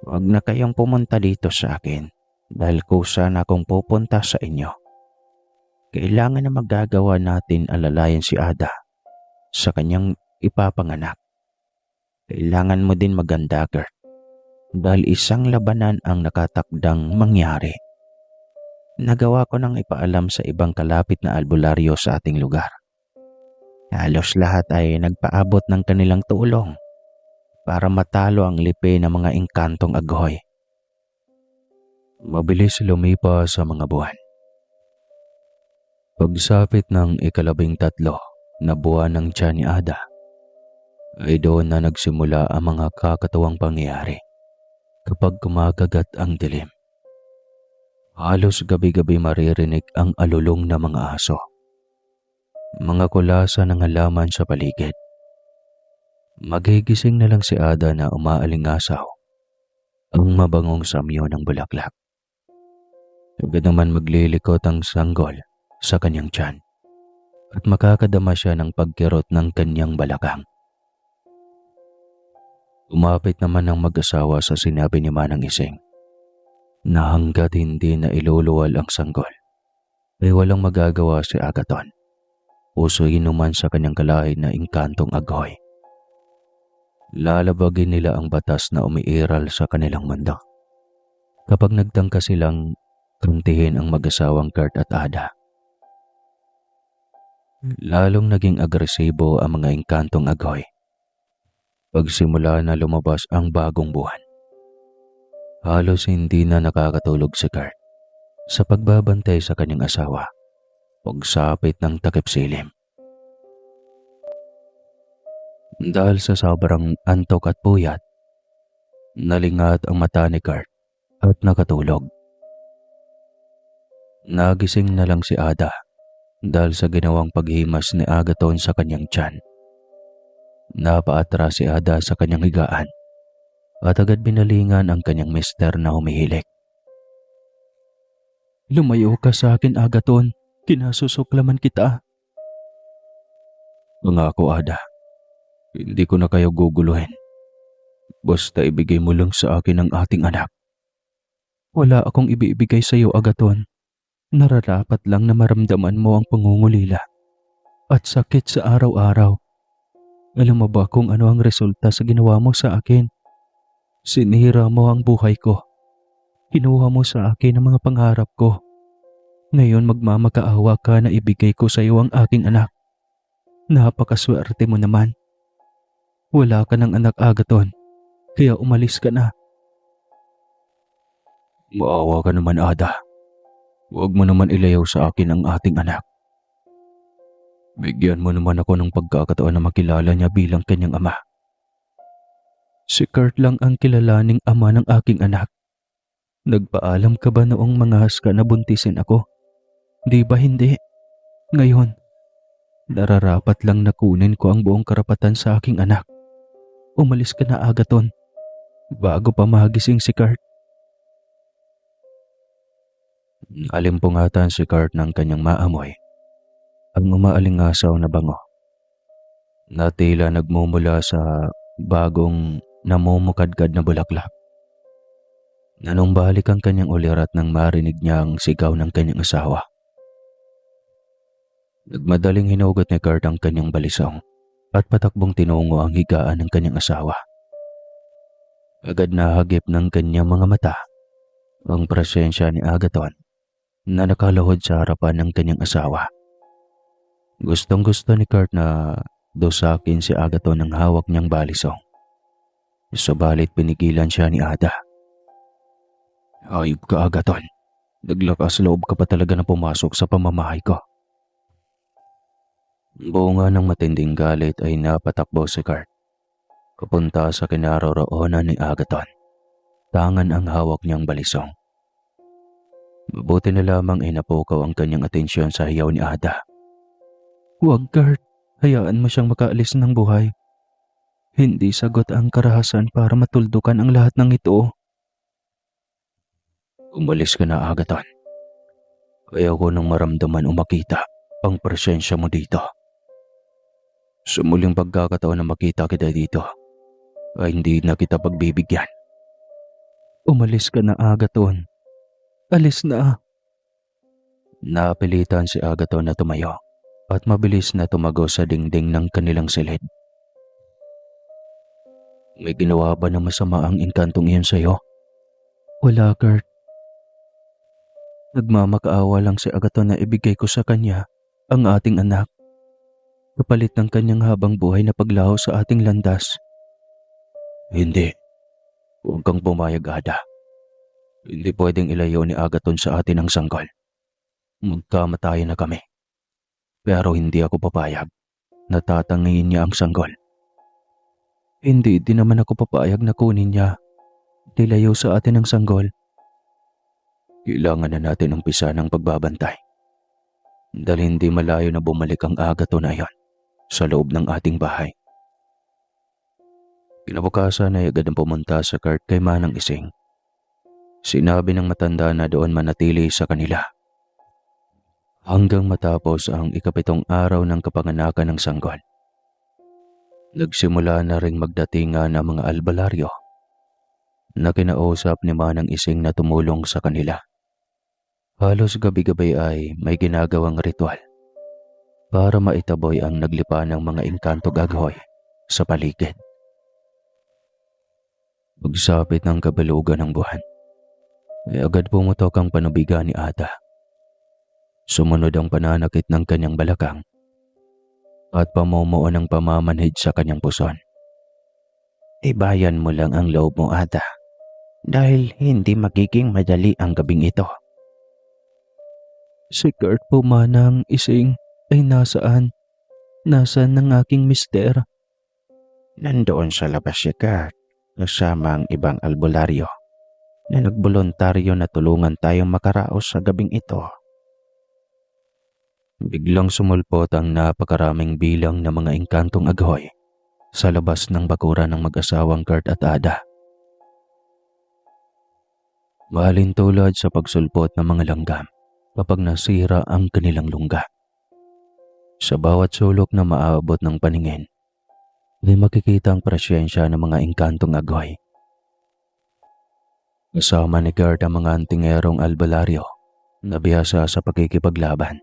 Huwag na kayong pumunta dito sa akin dahil kusa na akong pupunta sa inyo. Kailangan na magagawa natin alalayan si Ada sa kanyang ipapanganak. Kailangan mo din maganda, Kurt, dahil isang labanan ang nakatakdang mangyari. Nagawa ko nang ipaalam sa ibang kalapit na albularyo sa ating lugar. Halos lahat ay nagpaabot ng kanilang tulong para matalo ang lipi ng mga engkantong agoy. Mabilis lumipas sa mga buwan. Pagsapit ng 13 na buwan ng tiyan ni Ada, ay doon na nagsimula ang mga kakatuwang pangyayari kapag kumakagat ang dilim. Halos gabi-gabi maririnig ang alulong ng mga aso, mga kulasa ng halaman sa paligid. Magigising na lang si Ada na umaalingasaw ang mabangong samyo ng bulaklak. Agad naman maglilikot ang sanggol sa kanyang tiyan at makakadama siya ng pagkirot ng kanyang balakang. Umapit naman ang mag-asawa sa sinabi ni Manang Ising na hanggat hindi na iluluwal ang sanggol ay walang magagawa si Agaton. Usuin naman sa kanyang kalahi na engkantong agoy. Lalabagin nila ang batas na umiiral sa kanilang mundo kapag nagtangka silang kantihin ang mag-asawang Kurt at Ada. Lalong naging agresibo ang mga engkantong agoy pagsimula na lumabas ang bagong buwan. Halos hindi na nakakatulog si Kurt sa pagbabantay sa kanyang asawa pagsapit ng takip silim. Dahil sa sobrang antok at puyat, nalingat ang mata ni Kurt at nakatulog. Nagising na lang si Ada dahil sa ginawang paghimas ni Agaton sa kanyang tiyan. Napaatras si Ada sa kanyang higaan at agad binalingan ang kanyang mister na humihilik. Lumayo ka sa akin, Agaton. Kinasusuklaman kita. Pangako, Ada. Hindi ko na kayo guguluhin. Basta ibigay mo lang sa akin ang ating anak. Wala akong ibibigay sa iyo, Agaton. Nararapat lang na maramdaman mo ang pangungulila at sakit sa araw-araw. Alam mo ba kung ano ang resulta sa ginawa mo sa akin? Sinira mo ang buhay ko. Kinuha mo sa akin ang mga pangarap ko. Ngayon magmamakaawa ka na ibigay ko sa iyo ang aking anak. Napakaswerte mo naman. Wala ka ng anak, Agaton, kaya umalis ka na. Maawa ka naman, Ada. Huwag mo naman ilayaw sa akin ang ating anak. Bigyan mo naman ako ng pagkakataon na makilala niya bilang kanyang ama. Si Kurt lang ang kilalaning ama ng aking anak. Nagpaalam ka ba noong mangahas ka na buntisin ako? Di ba hindi? Ngayon, nararapat lang na kunin ko ang buong karapatan sa aking anak. Umalis ka na, Agaton, bago pa magising si Kurt. Alimpungatan si Kurt ng kanyang maamoy ang umaalingasaw na bango na tila nagmumula sa bagong namumukadkad na bulaklak. Nanumbalik ang kanyang ulirat nang marinig niya ang sigaw ng kanyang asawa. Nagmadaling hinugot ni Kurt ang kanyang balisong at patakbong tinungo ang higaan ng kanyang asawa. Agad nahagip ng kanyang mga mata ang presensya ni Agaton na nakalahod sa harapan ng kanyang asawa. Gustong-gusto ni Kurt na dosakin si Agaton ng hawak niyang balisong. Subalit pinigilan siya ni Ada. Ayop ka, Agaton. Naglakas loob ka pa talaga na pumasok sa pamamahay ko. Bunga ng matinding galit ay napatakbo si Kurt. Papunta sa kinaroroonan ni Agaton. Tangan ang hawak niyang balisong. Mabuti na lamang ay napukaw ang kanyang atensyon sa hiyaw ni Ada. Huwag, Kurt. Hayaan mo siyang makaalis ng buhay. Hindi sagot ang karahasan para matuldukan ang lahat ng ito. Umalis ka na, Agaton. Ayaw ko nang maramdaman o makita ang presensya mo dito. Sa muling pagkakataon na makita kita dito, ay hindi na kita pagbibigyan. Umalis ka na, Agaton. Alis na. Napilitan si Agaton na tumayo at mabilis na tumago sa dingding ng kanilang silid. May ginawa ba ng masama ang inkantong iyon sa'yo? Wala, Kurt. Nagmamakaawa lang si Agaton na ibigay ko sa kanya ang ating anak, kapalit ng kanyang habang buhay na paglaho sa ating landas. Hindi. Huwag kang pumayag, Ada. Hindi pwedeng ilayo ni Agaton sa atin ang sanggol. Magkamatayan na kami. Pero hindi ako papayag. Natatangin niya ang sanggol. Hindi din naman ako papayag na kunin niya. Dilayo sa atin ang sanggol. Kailangan na natin umpisa ng pagbabantay. Dahil hindi malayo na bumalik ang Agaton na iyon sa loob ng ating bahay. Kinabukasan ay agad ang pumunta sa Kurt kay Manang Ising. Sinabi ng matanda na doon manatili sa kanila hanggang matapos ang ikapitong araw ng kapanganakan ng sanggol. Nagsimula na ring magdatingan ang mga albalaryo na kinausap ni Manang Ising na tumulong sa kanila. Halos gabi-gabi ay may ginagawang ritual para maitaboy ang naglipa ng mga engkanto gaghoy sa paligid. Pagsapit ng kabalugan ng buwan, ay agad pumutok ang panubigan ni Ada. Sumunod ang pananakit ng kanyang balakang at pamumuo ng pamamanhid sa kanyang puson. Ibayan mo lang ang loob mo, Ada, dahil hindi magiging madali ang gabing ito. Si Kurt po, Manang Ising, ay nasaan? Nasaan ng aking mister? Nandoon sa labas si Kurt, kasama ang ibang albularyo na nagboluntaryo na tulungan tayong makaraos sa gabing ito. Biglang sumulpot ang napakaraming bilang ng mga engkantong aghoy sa labas ng bakuran ng mag-asawang Kurt at Ada. Malintulad sa pagsulpot ng mga langgam kapag nasira ang kanilang lungga. Sa bawat sulok na maaabot ng paningin, ay makikita ang presyensya ng mga engkantong aghoy. Kasama ni Kurt ang mga antingerong albalaryo na bihasa sa pagkikipaglaban.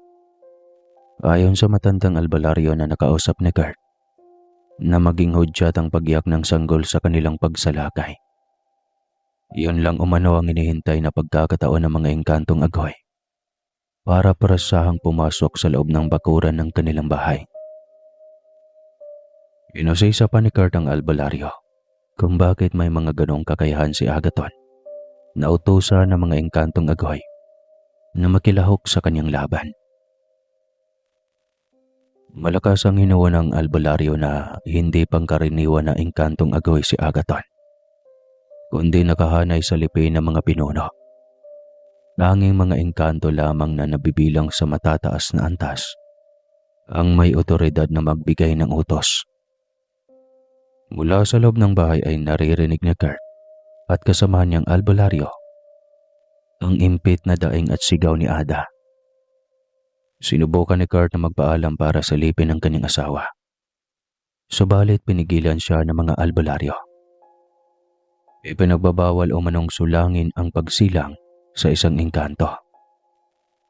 Ayon sa matandang albalaryo na nakausap ni Kurt, na maging hudyat ang pagyak ng sanggol sa kanilang pagsalakay. Iyon lang umano ang inihintay na pagkakataon ng mga engkantong aghoy para parasahang pumasok sa loob ng bakuran ng kanilang bahay. Inusisa pa ni Kurt ang albalaryo kung bakit may mga ganong kakayahan si Agaton na utusan ng mga engkantong aghoy na makilahok sa kanyang laban. Malakas ang hinuwa ng albularyo na hindi pangkaraniwan na engkantong aghoy si Agaton, kundi nakahanay sa lipin ng mga pinuno. Tanging mga engkanto lamang na nabibilang sa matataas na antas ang may otoridad na magbigay ng utos. Mula sa loob ng bahay ay naririnig ni Kurt at kasamahan niyang albularyo ang impit na daing at sigaw ni Ada. Sinubukan ni Kurt na magpaalam para salipin ang kanyang asawa. Subalit pinigilan siya ng mga albularyo. Ipinagbabawal o manong sulangin ang pagsilang sa isang engkanto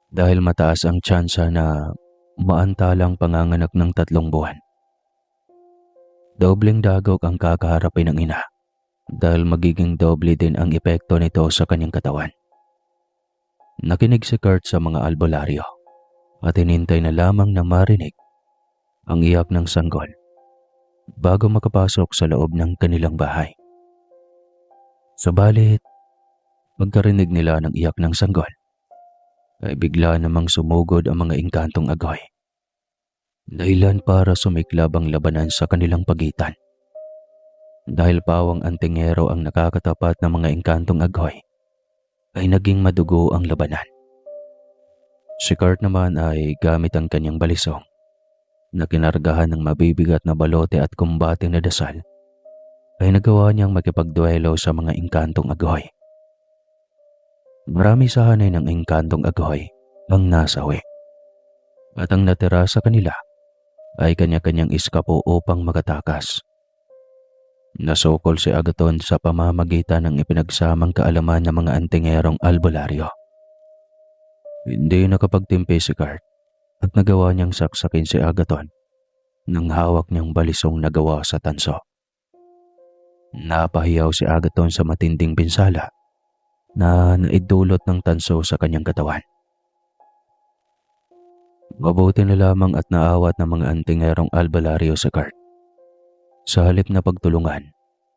dahil mataas ang tsansa na maantalang panganganak ng 3 buwan. Dobleng dagok ang kakaharapin ng ina dahil magiging doble din ang epekto nito sa kanyang katawan. Nakinig si Kurt sa mga albularyo at hinintay na lamang na marinig ang iyak ng sanggol bago makapasok sa loob ng kanilang bahay. Subalit, pagkarinig nila ng iyak ng sanggol, ay bigla namang sumugod ang mga engkantong agoy. Dahilan para sumiklab ang labanan sa kanilang pagitan. Dahil pawang antingero ang nakakatapat ng mga engkantong agoy, ay naging madugo ang labanan. Si Kurt naman ay gamit ang kanyang balisong na kinargahan ng mabibigat na balote at kumbating na dasal, ay nagawa niyang makipagduelo sa mga engkantong agoy. Marami sa hanay ng engkantong agoy ang nasawi, at ang natira sa kanila ay kanya-kanyang iskapo upang makatakas. Nasukol si Agaton sa pamamagitan ng ipinagsamang kaalaman ng mga antingerong albularyo. Hindi nakapagtimpi si Kurt at nagawa niyang saksakin si Agaton nang hawak niyang balisong na gawa sa tanso. Napahiyaw si Agaton sa matinding pinsala na naidulot ng tanso sa kanyang katawan. Mabuti na lamang at naawat ng mga antingerong albularyo si Kurt. Sa halip na pagtulungan,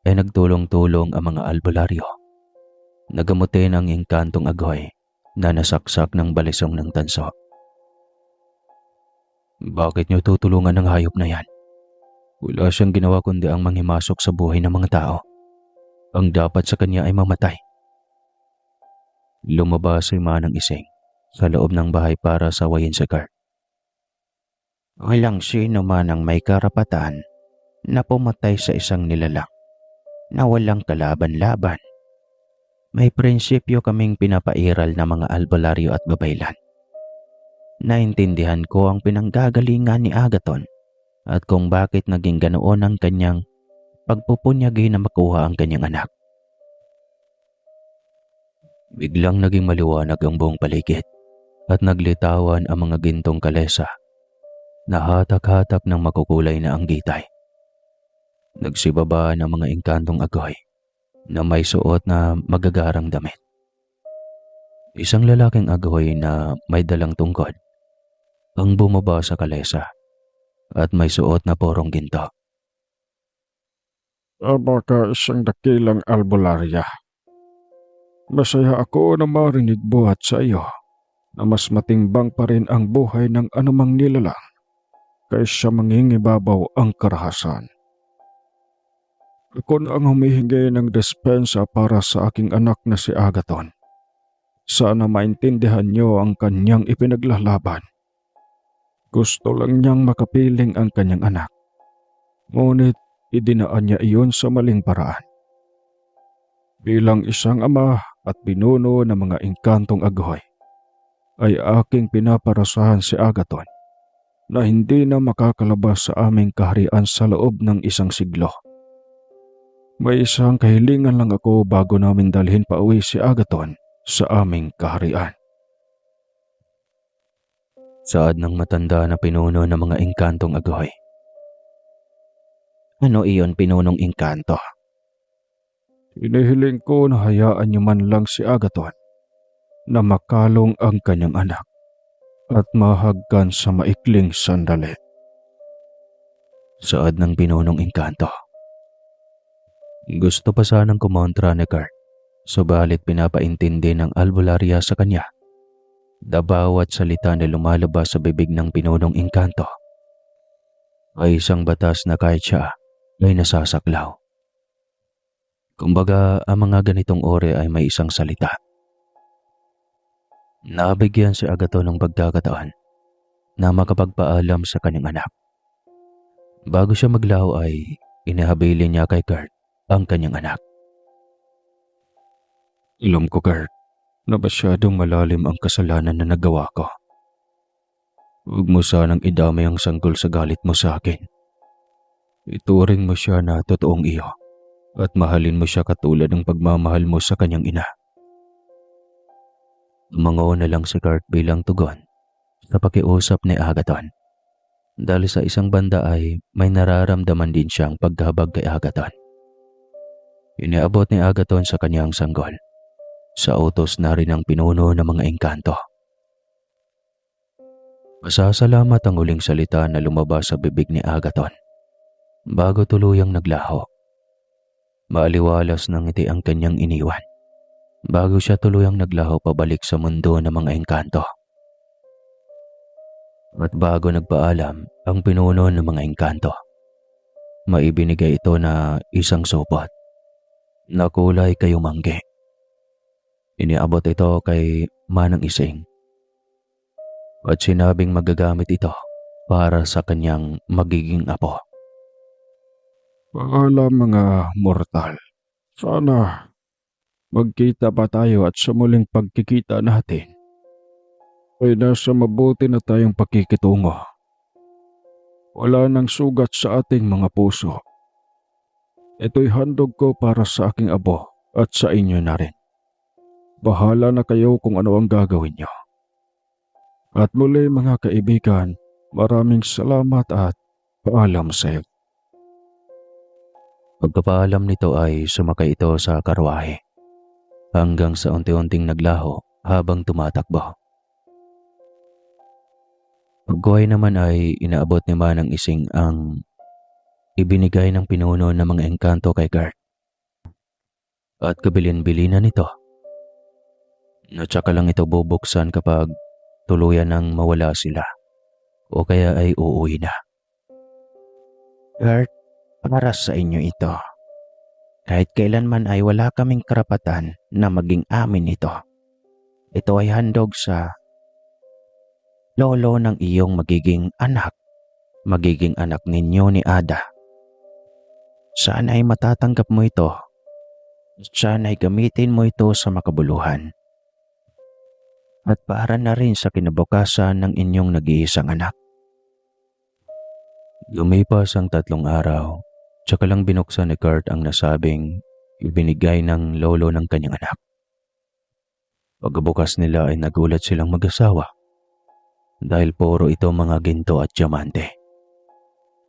ay nagtulong-tulong ang mga albularyo. Nagamutin ang engkantong agoy na nasaksak ng balisong ng tanso. Bakit niyo tutulungan ng hayop na yan? Wala siyang ginawa kundi ang manghimasok sa buhay ng mga tao. Ang dapat sa kanya ay mamatay. Lumabas si Manang Ising sa loob ng bahay para sawayin si Kurt. Walang sino man ang may karapatan na pumatay sa isang nilalang na walang kalaban-laban. May prinsipyo kaming pinapairal na mga albularyo at babaylan. Naintindihan ko ang pinanggagalingan ni Agaton at kung bakit naging ganoon ang kanyang pagpupunyagi na makuha ang kanyang anak. Biglang naging maliwanag ang buong paligid at naglitawan ang mga gintong kalesa na hatak-hatak ng makukulay na anggitay. Nagsibaba ng mga engkantong agoy na may suot na magagarang damit. Isang lalaking agoy na may dalang tungkod ang bumaba sa kalesa at may suot na porong ginto. Aba ka isang dakilang albularya. Masaya ako na marinig buhat sa iyo na mas matimbang pa rin ang buhay ng anumang nilalang kaysa mangingibabaw ang karahasan. Ako na ang humihingi ng despensa para sa aking anak na si Agaton. Sana maintindihan niyo ang kanyang ipinaglalaban. Gusto lang niyang makapiling ang kanyang anak. Ngunit idinaan niya iyon sa maling paraan. Bilang isang ama at pinuno ng mga engkantong agoy, ay aking pinaparasahan si Agaton na hindi na makakalabas sa aming kaharian sa loob ng isang siglo. May isang kahilingan lang ako bago namin dalhin pa uwi si Agaton sa aming kaharian. Saad ng matanda na pinuno ng mga engkantong agoy. Ano iyon, pinunong engkanto? Hinihiling ko na hayaan niyo man lang si Agaton na makalong ang kanyang anak at mahagkan sa maikling sandali. Saad ng pinunong engkanto. Gusto pa sanang kumontra ni Kurt, subalit pinapaintindi ng albularya sa kanya na bawat salita na lumalabas sa bibig ng pinunong engkanto ay isang batas na kahit siya ay nasasaklaw. Kumbaga, ang mga ganitong ore ay may isang salita. Nabigyan si Agaton ng pagkakataon na makapagpaalam sa kanyang anak. Bago siya maglaho ay inihabilin niya kay Kurt ang kanyang anak. Alam ko, Kurt, na masyadong malalim ang kasalanan na nagawa ko. Huwag mo sanang idamay ang sanggol sa galit mo sa akin. Ituring mo siya na totoong iyo at mahalin mo siya katulad ng pagmamahal mo sa kanyang ina. Tumango na lang si Kurt bilang tugon sa pakiusap ni Agaton. Dahil sa isang banda ay may nararamdaman din siyang paghabag kay Agaton. Iniabot ni Agaton sa kanyang sanggol. Sa utos na rin ang pinuno ng mga engkanto. Pasasalamat ang huling salita na lumabas sa bibig ni Agaton bago tuluyang naglaho. Maaliwalas ng ngiti ang kanyang iniwan bago siya tuluyang naglaho pabalik sa mundo ng mga engkanto. At bago nagpaalam ang pinuno ng mga engkanto, maibinigay ito na isang supot na kulay kayumanggi. Iniabot ito kay Manang Ising at sinabing magagamit ito para sa kanyang magiging apo. Paalam mga mortal. Sana magkita pa tayo at sa muling pagkikita natin ay nasa mabuti na tayong pakikitungo. Wala nang sugat sa ating mga puso. Ito'y handog ko para sa aking abo at sa inyo na rin. Bahala na kayo kung ano ang gagawin nyo. At muli mga kaibigan, maraming salamat at paalam sa iyo. Pagkapaalam nito ay sumakay ito sa karwahe hanggang sa unti-unting naglaho habang tumatakbo. Pagkuhay naman ay inaabot ni Manang Ising ang ibinigay ng pinuno ng mga engkanto kay Gert. At kabilin-bilinan nito na tsaka lang ito bubuksan kapag tuluyan nang mawala sila o kaya ay uuwi na. Gert, para sa inyo ito. Kahit kailanman ay wala kaming karapatan na maging amin ito. Ito ay handog sa lolo ng iyong magiging anak ninyo ni Ada. Sana ay matatanggap mo ito at sana ay gamitin mo ito sa makabuluhan. At para na rin sa kinabukasan ng inyong nag-iisang anak. Lumipas ang 3 araw, tsaka lang binuksan ni Kurt ang nasabing ibinigay ng lolo ng kanyang anak. Pagkabukas nila ay nagulat silang mag-asawa dahil puro ito mga ginto at diamante.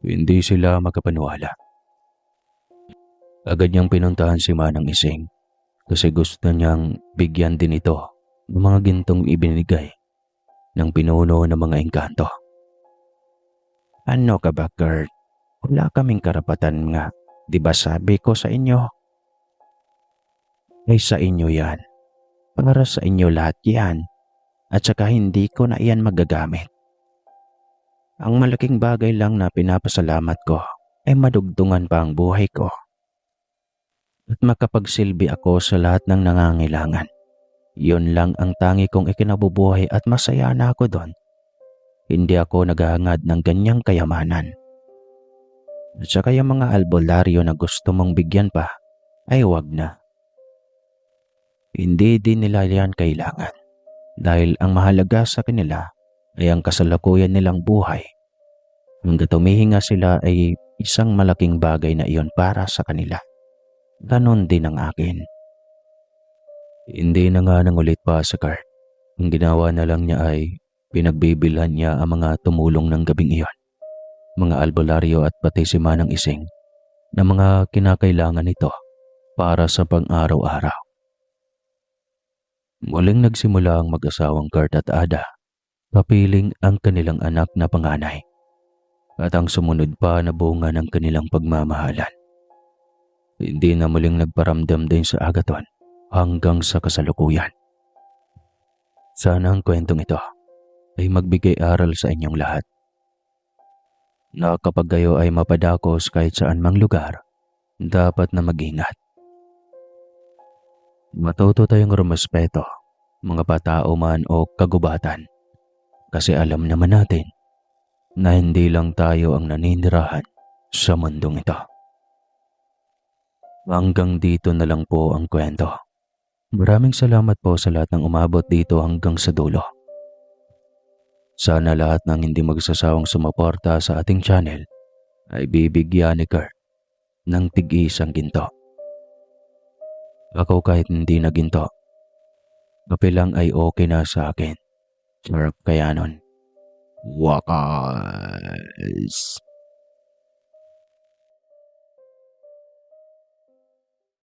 Hindi sila makapaniwala. Agad niyang pinuntahan si Manang Ising kasi gusto niyang bigyan din ito ng mga gintong ibinigay ng pinuno ng mga engkanto. Ano ka ba, Gert? Wala kaming karapatan nga. Di ba sabi ko sa inyo? Ay sa inyo yan. Para sa inyo lahat yan. At saka hindi ko na iyan magagamit. Ang malaking bagay lang na pinapasalamat ko ay madugtungan pa ang buhay ko. At makapagsilbi ako sa lahat ng nangangailangan. Yun lang ang tangi kong ikinabubuhay at masaya na ako doon. Hindi ako naghahangad ng ganyang kayamanan. At saka yung mga albularyo na gusto mong bigyan pa, ay wag na. Hindi din nila yan kailangan dahil ang mahalaga sa kanila ay ang kasalukuyan nilang buhay. Hanggat humihinga sila ay isang malaking bagay na iyon para sa kanila. Ganon din ang akin. Hindi na nga nangulit pa sa Kurt. Ang ginawa na lang niya ay pinagbibilhan niya ang mga tumulong ng gabing iyon, mga albularyo at pati si Manang Ising na mga kinakailangan nito para sa pang-araw-araw. Muling nagsimula ang mag-asawang Kurt at Ada, kapiling ang kanilang anak na panganay at ang sumunod pa na bunga ng kanilang pagmamahalan. Hindi na muling nagparamdam din sa Agaton hanggang sa kasalukuyan. Sana ang kwentong ito ay magbigay aral sa inyong lahat na kapag kayo ay mapadakos kahit saan mang lugar, dapat na mag-ingat. Matuto tayong rumuspeto, mga patao man o kagubatan, kasi alam naman natin na hindi lang tayo ang naninirahan sa mundong ito. Hanggang dito na lang po ang kwento. Maraming salamat po sa lahat ng umabot dito hanggang sa dulo. Sana lahat ng hindi magsasawang sumuporta sa ating channel ay bibigyan ni Kurt ng tig-isang ginto. Ako kahit hindi na ginto, kape lang ay okay na sa akin. Sarap kaya nun. Wakas.